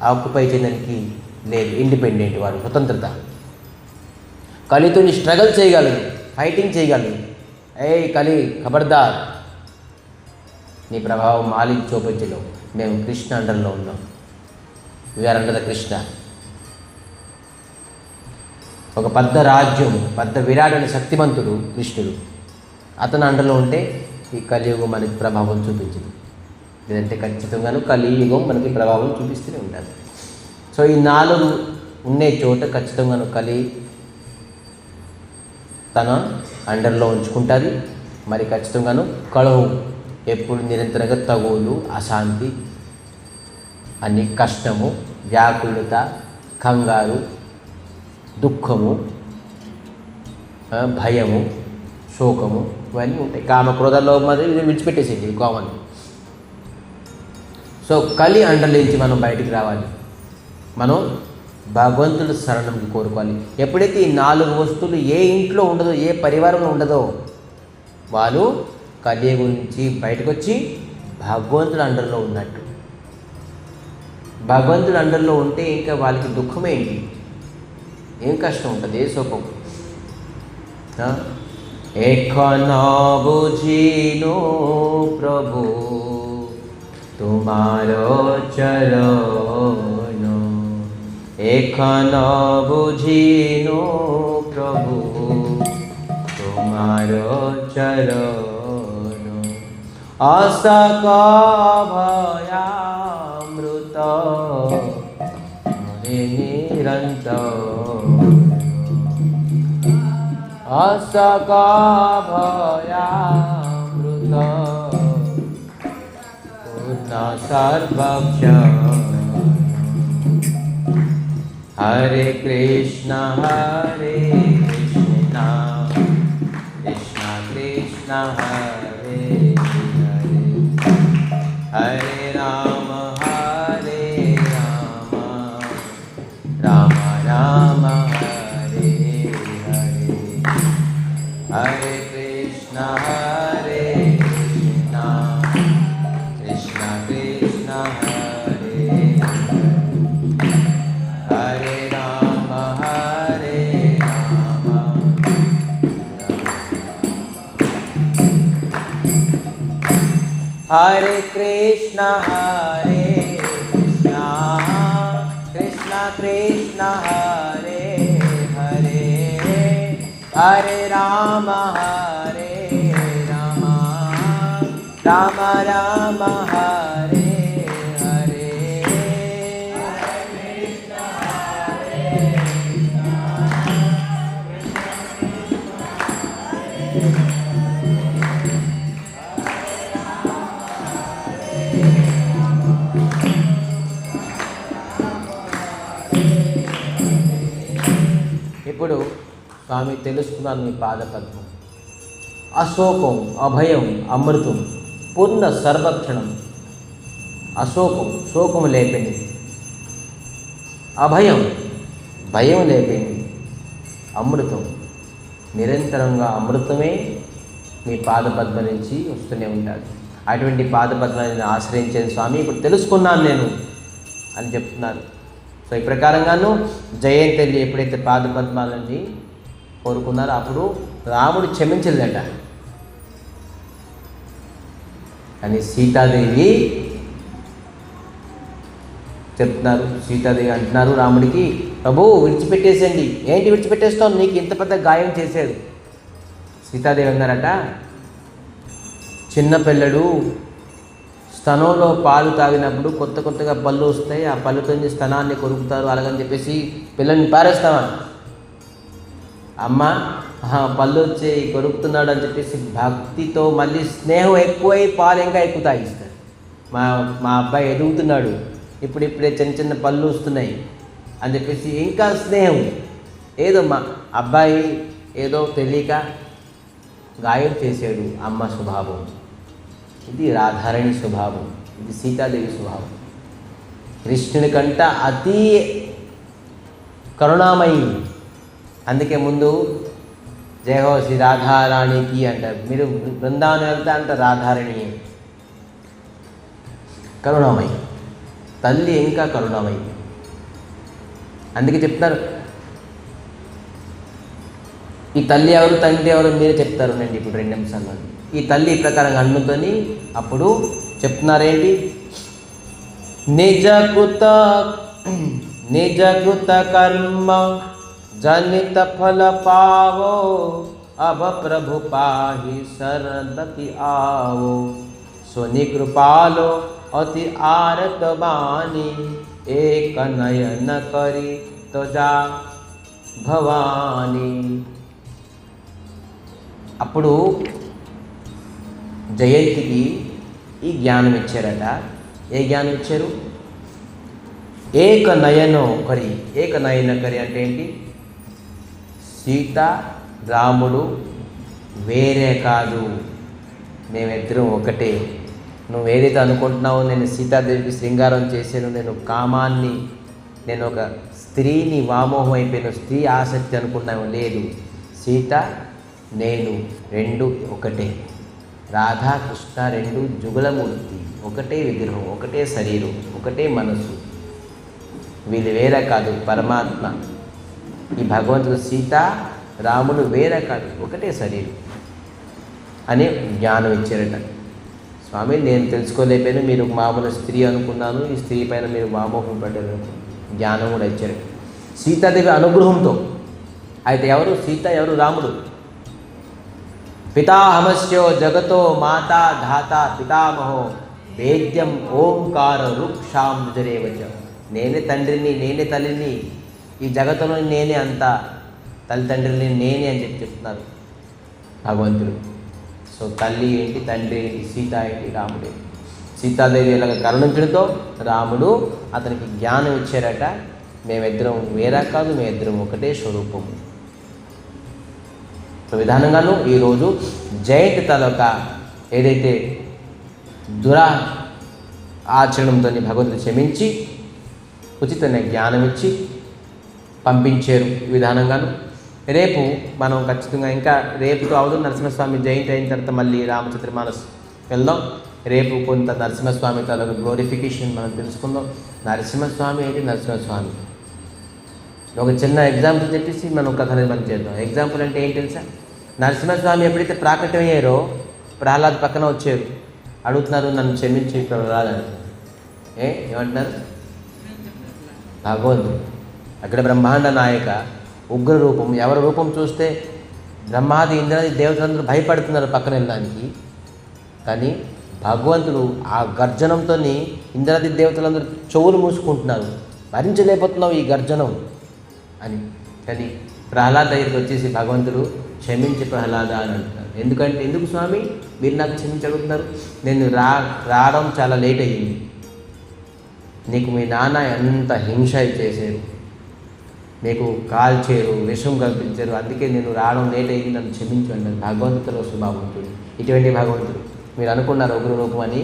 Speaker 1: ఆక్యుపై చేయడానికి లేదు. ఇండిపెండెంట్, వాడు స్వతంత్రత. కలితో స్ట్రగల్ చేయగలరు, ఫైటింగ్ చేయగలరు. కలి ఖబర్దార్, నీ ప్రభావం మాలిక్ చూపించలో. మేము కృష్ణ అండర్లో ఉన్నాం. We are under the Krishna. ఒక పెద్ద రాజ్యం, పెద్ద విరాట్ శక్తిమంతుడు కృష్ణుడు. అతను అండర్లో ఉంటే ఈ కలియుగం మనకి ప్రభావం చూపించింది. లేదంటే ఖచ్చితంగాను కలియుగం మనకి ప్రభావం చూపిస్తూనే ఉంటుంది. సో ఈ 4 ఉండే చోట ఖచ్చితంగాను కలి తన అండర్లో ఉంచుకుంటుంది. మరి ఖచ్చితంగాను కలహు ఎప్పుడు నిరంతరంగా తగులు, అశాంతి, అన్ని కష్టము, వ్యాకులత, కంగారు, దుఃఖము, భయము, శోకము ఇవన్నీ ఉంటాయి. కామక్రోధాల్లో మరి విడిచిపెట్టేసేది కామన్. సో కలి అండర్లించి మనం బయటికి రావాలి. మనం భగవంతుడు శరణం కోరుకోవాలి. ఎప్పుడైతే ఈ 4 వస్తువులు ఏ ఇంట్లో ఉండదో, ఏ పరివారంలో ఉండదో, వాళ్ళు కలియుగం నుంచి బయటకు వచ్చి భగవంతుడు అండర్లో ఉన్నట్టు. భగవంతుడు అండర్లో ఉంటే ఇంకా వాళ్ళకి దుఃఖమేంటి, ఏం కష్టం ఉంటుంది, ఏ శోకం. ఎఖనా బుঝিনো ప్రభు তোমারো চরণ, এখনো বুঝিনো প্রভু তোমারো চরণ। আসকা ভয়ামৃত নিরন্তর, আসকা ভয়ামৃত সর্বক্ষ। हरे कृष्ण कृष्ण कृष्ण हरे हरे, हरे राम राम राम हरे हरे, हरे कृष्ण कृष्ण कृष्ण हरे हरे, हरे कृष्ण कृष्ण कृष्ण हरे हरे, हरे राम राम राम हरे हरे, ఇప్పుడు స్వామి తెలుసుకున్నాను మీ పాదపద్మం. అశోకం, అభయం, అమృతం, పూర్ణ సర్వక్షణం. అశోకం, శోకం లేపింది. అభయం, భయం లేపింది. అమృతం, నిరంతరంగా అమృతమే మీ పాదపద్మ నుంచి వస్తూనే ఉంటాడు. అటువంటి పాదపద్మాన్ని ఆశ్రయించేది స్వామి ఇప్పుడు తెలుసుకున్నాను నేను అని చెప్తున్నారు. సో ఈ ప్రకారంగాను జయంతి ఎప్పుడైతే పాదపద్మాలని కోరుకున్నారో అప్పుడు రాముడు క్షమించలేదట. కానీ సీతాదేవి చెప్తున్నారు, సీతాదేవి అంటున్నారు రాముడికి, ప్రభు విడిచిపెట్టేసేయండి. ఏంటి విడిచిపెట్టేస్తావు, నీకు ఇంత పెద్ద గాయం చేశాడు. సీతాదేవి అన్నారట, చిన్న పిల్లడు స్తనంలో పాలు తాగినప్పుడు కొత్తగా పళ్ళు వస్తాయి, ఆ పళ్ళుతో స్తనాన్ని కొరుకుతారు, అలాగని చెప్పేసి పిల్లల్ని పారేస్తావా? అమ్మ పళ్ళు వచ్చి కొరుకుతున్నాడు అని చెప్పేసి భక్తితో మళ్ళీ స్నేహం ఎక్కువై పాలు ఇంకా ఎక్కువ తాగిస్తారు. మా అబ్బాయి ఎదుగుతున్నాడు, ఇప్పుడిప్పుడే చిన్న చిన్న పళ్ళు వస్తున్నాయి, అని చెప్పేసి ఇంకా స్నేహం. ఏదో మా అబ్బాయి ఏదో తెలియక గాయం చేసాడు, అమ్మ స్వభావం. ఇది రాధారాణి స్వభావం, ఇది సీతాదేవి స్వభావం. కృష్ణుని కంట అతి కరుణామయి. అందుకే ముందు జయ హో శ్రీ రాధారాణికి అంటారు. మీరు బృందావనం వెళ్తా అంటే రాధారాణి కరుణామయి, తల్లి ఇంకా కరుణామయి. అందుకే చెప్తారు, ఈ తల్లి ఎవరు తండ్రి ఎవరు మీరే చెప్తారు నండి ఇప్పుడు 2 నిమిషాల్లో. ఈ తల్లి ఈ ప్రకారంగా అన్నుతోని అప్పుడు చెప్తున్నారేంటి, నిజకృత కర్మ జనిత ఫల పావో అభ ప్రభు పాహి శరదపి ఆవో సోని కృపాలో అతి ఆరత బాణి ఏక నయన కరి తుజా భవాని. అప్పుడు జయంతికి ఈ జ్ఞానం ఇచ్చారట. ఏ జ్ఞానం ఇచ్చారు? ఏక నయనో కరి. ఏక నయన కరి అంటే ఏంటి? సీత రాముడు వేరే కాదు, మేమిద్దరం ఒకటే. నువ్వు ఏదైతే అనుకుంటున్నావో నేను సీతాదేవికి శృంగారం చేశాను, నేను కామాన్ని, నేను ఒక స్త్రీని వామోహం అయిపోయిన స్త్రీ ఆసక్తి అనుకున్నావు, లేదు. సీత నేను 2 ఒకటే. రాధాకృష్ణ 2 జుగలమూర్తి, ఒకటే విగ్రహం, ఒకటే శరీరం, ఒకటే మనసు. వీళ్ళు వేరే కాదు, పరమాత్మ. ఈ భగవంతుడు సీత రాముడు వేరే కాదు, ఒకటే శరీరం అని జ్ఞానం ఇచ్చారట. స్వామి నేను తెలుసుకోలేకపోయాను, మీరు మామూలు స్త్రీ అనుకున్నాను, ఈ స్త్రీ పైన మీరు వామోహం పడ్డారు, జ్ఞానం కూడా ఇచ్చారు సీతాదేవి అనుగ్రహంతో. అయితే ఎవరు సీత, ఎవరు రాముడు? పితాహమస్యో జగతో మాతా ధాత పితామహో వేద్యం ఓంకార వృక్షాం నిజరేవచ. నేనే తండ్రిని, నేనే తల్లిని, ఈ జగత్తులో నేనే అంత, తల్లిదండ్రులని నేనే అని చెప్తున్నారు భగవంతుడు. సో తల్లి ఏంటి, తండ్రి ఏంటి, సీత ఏంటి, రాముడే. సీతాదేవి ఇలాగ కరుణించడంతో రాముడు అతనికి జ్ఞానం ఇచ్చారట. మేమిద్దరం వేరే కాదు, మేమిద్దరం ఒకటే స్వరూపము. సో విధానంగాను ఈరోజు జయంతి తాలూక ఏదైతే ఆచరణంతో భగవంతుడు క్షమించి ఉచితంగా జ్ఞానం ఇచ్చి పంపించారు. ఈ విధానంగాను రేపు మనం ఖచ్చితంగా ఇంకా రేపుతో అవదు, నరసింహస్వామి జయంతి అయిన తర్వాత మళ్ళీ రామచంద్రమానస్ వెళ్దాం. రేపు కొంత నరసింహస్వామి తాలూకు గ్లోరిఫికేషన్ మనం తెలుసుకుందాం. నరసింహస్వామి ఏంటి? నరసింహస్వామి ఒక చిన్న ఎగ్జాంపుల్ చెప్పేసి మనం కథ నిర్మాణం చేద్దాం. ఎగ్జాంపుల్ అంటే ఏంటి తెలుసా? నరసింహస్వామి ఎప్పుడైతే ప్రాకట్యమయ్యారో ప్రహ్లాద్ పక్కన వచ్చారు, అడుగుతున్నారు నన్ను క్షమించి ప్రహ్లాద్ అని. ఏమంటున్నారు? భగవంతుడు అక్కడ బ్రహ్మాండ నాయక ఉగ్ర రూపం. ఎవరి రూపం చూస్తే బ్రహ్మాది ఇంద్రాది దేవతలందరూ భయపడుతున్నారు పక్కన వెళ్ళడానికి. కానీ భగవంతుడు ఆ గర్జనంతో ఇంద్రాది దేవతలందరూ చెవులు మూసుకుంటున్నారు, భరించలేకపోతున్నావు ఈ గర్జనం అని. కానీ ప్రహ్లాద్ దగ్గరికి వచ్చేసి భగవంతుడు క్షమించి ప్రహ్లాద అని అంటున్నారు. ఎందుకు స్వామి మీరు నాకు క్షమించి అడుగుతున్నారు? నేను రావడం చాలా లేట్ అయ్యింది, నీకు మీ నాన్న ఎంత హింస చేశారు, మీకు కాల్చారు, విషం కల్పించారు, అందుకే నేను రావడం లేట్ అయ్యింది, నన్ను క్షమించు అన్నారు. భగవంతుడు స్వభావంతుడు. ఇటువంటి భగవంతుడు మీరు అనుకున్నారు ఉగ్ర రూపం అని,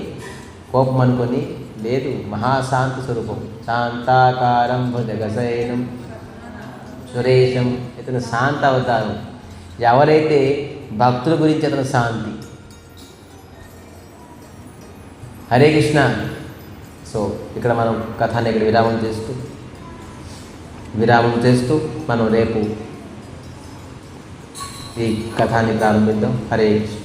Speaker 1: కోపం అనుకొని, లేదు, మహాశాంతి స్వరూపం. శాంతాకారం భుజగశయనం సురేశం. ఇతను శాంత అవతారం. ఎవరైతే భక్తుల గురించి అతను శాంతి. హరే కృష్ణ. సో ఇక్కడ మనం కథని ఇక్కడ విరామం చేస్తూ మనం రేపు ఈ కథాన్ని ప్రారంభిద్దాం. హరే కృష్ణ.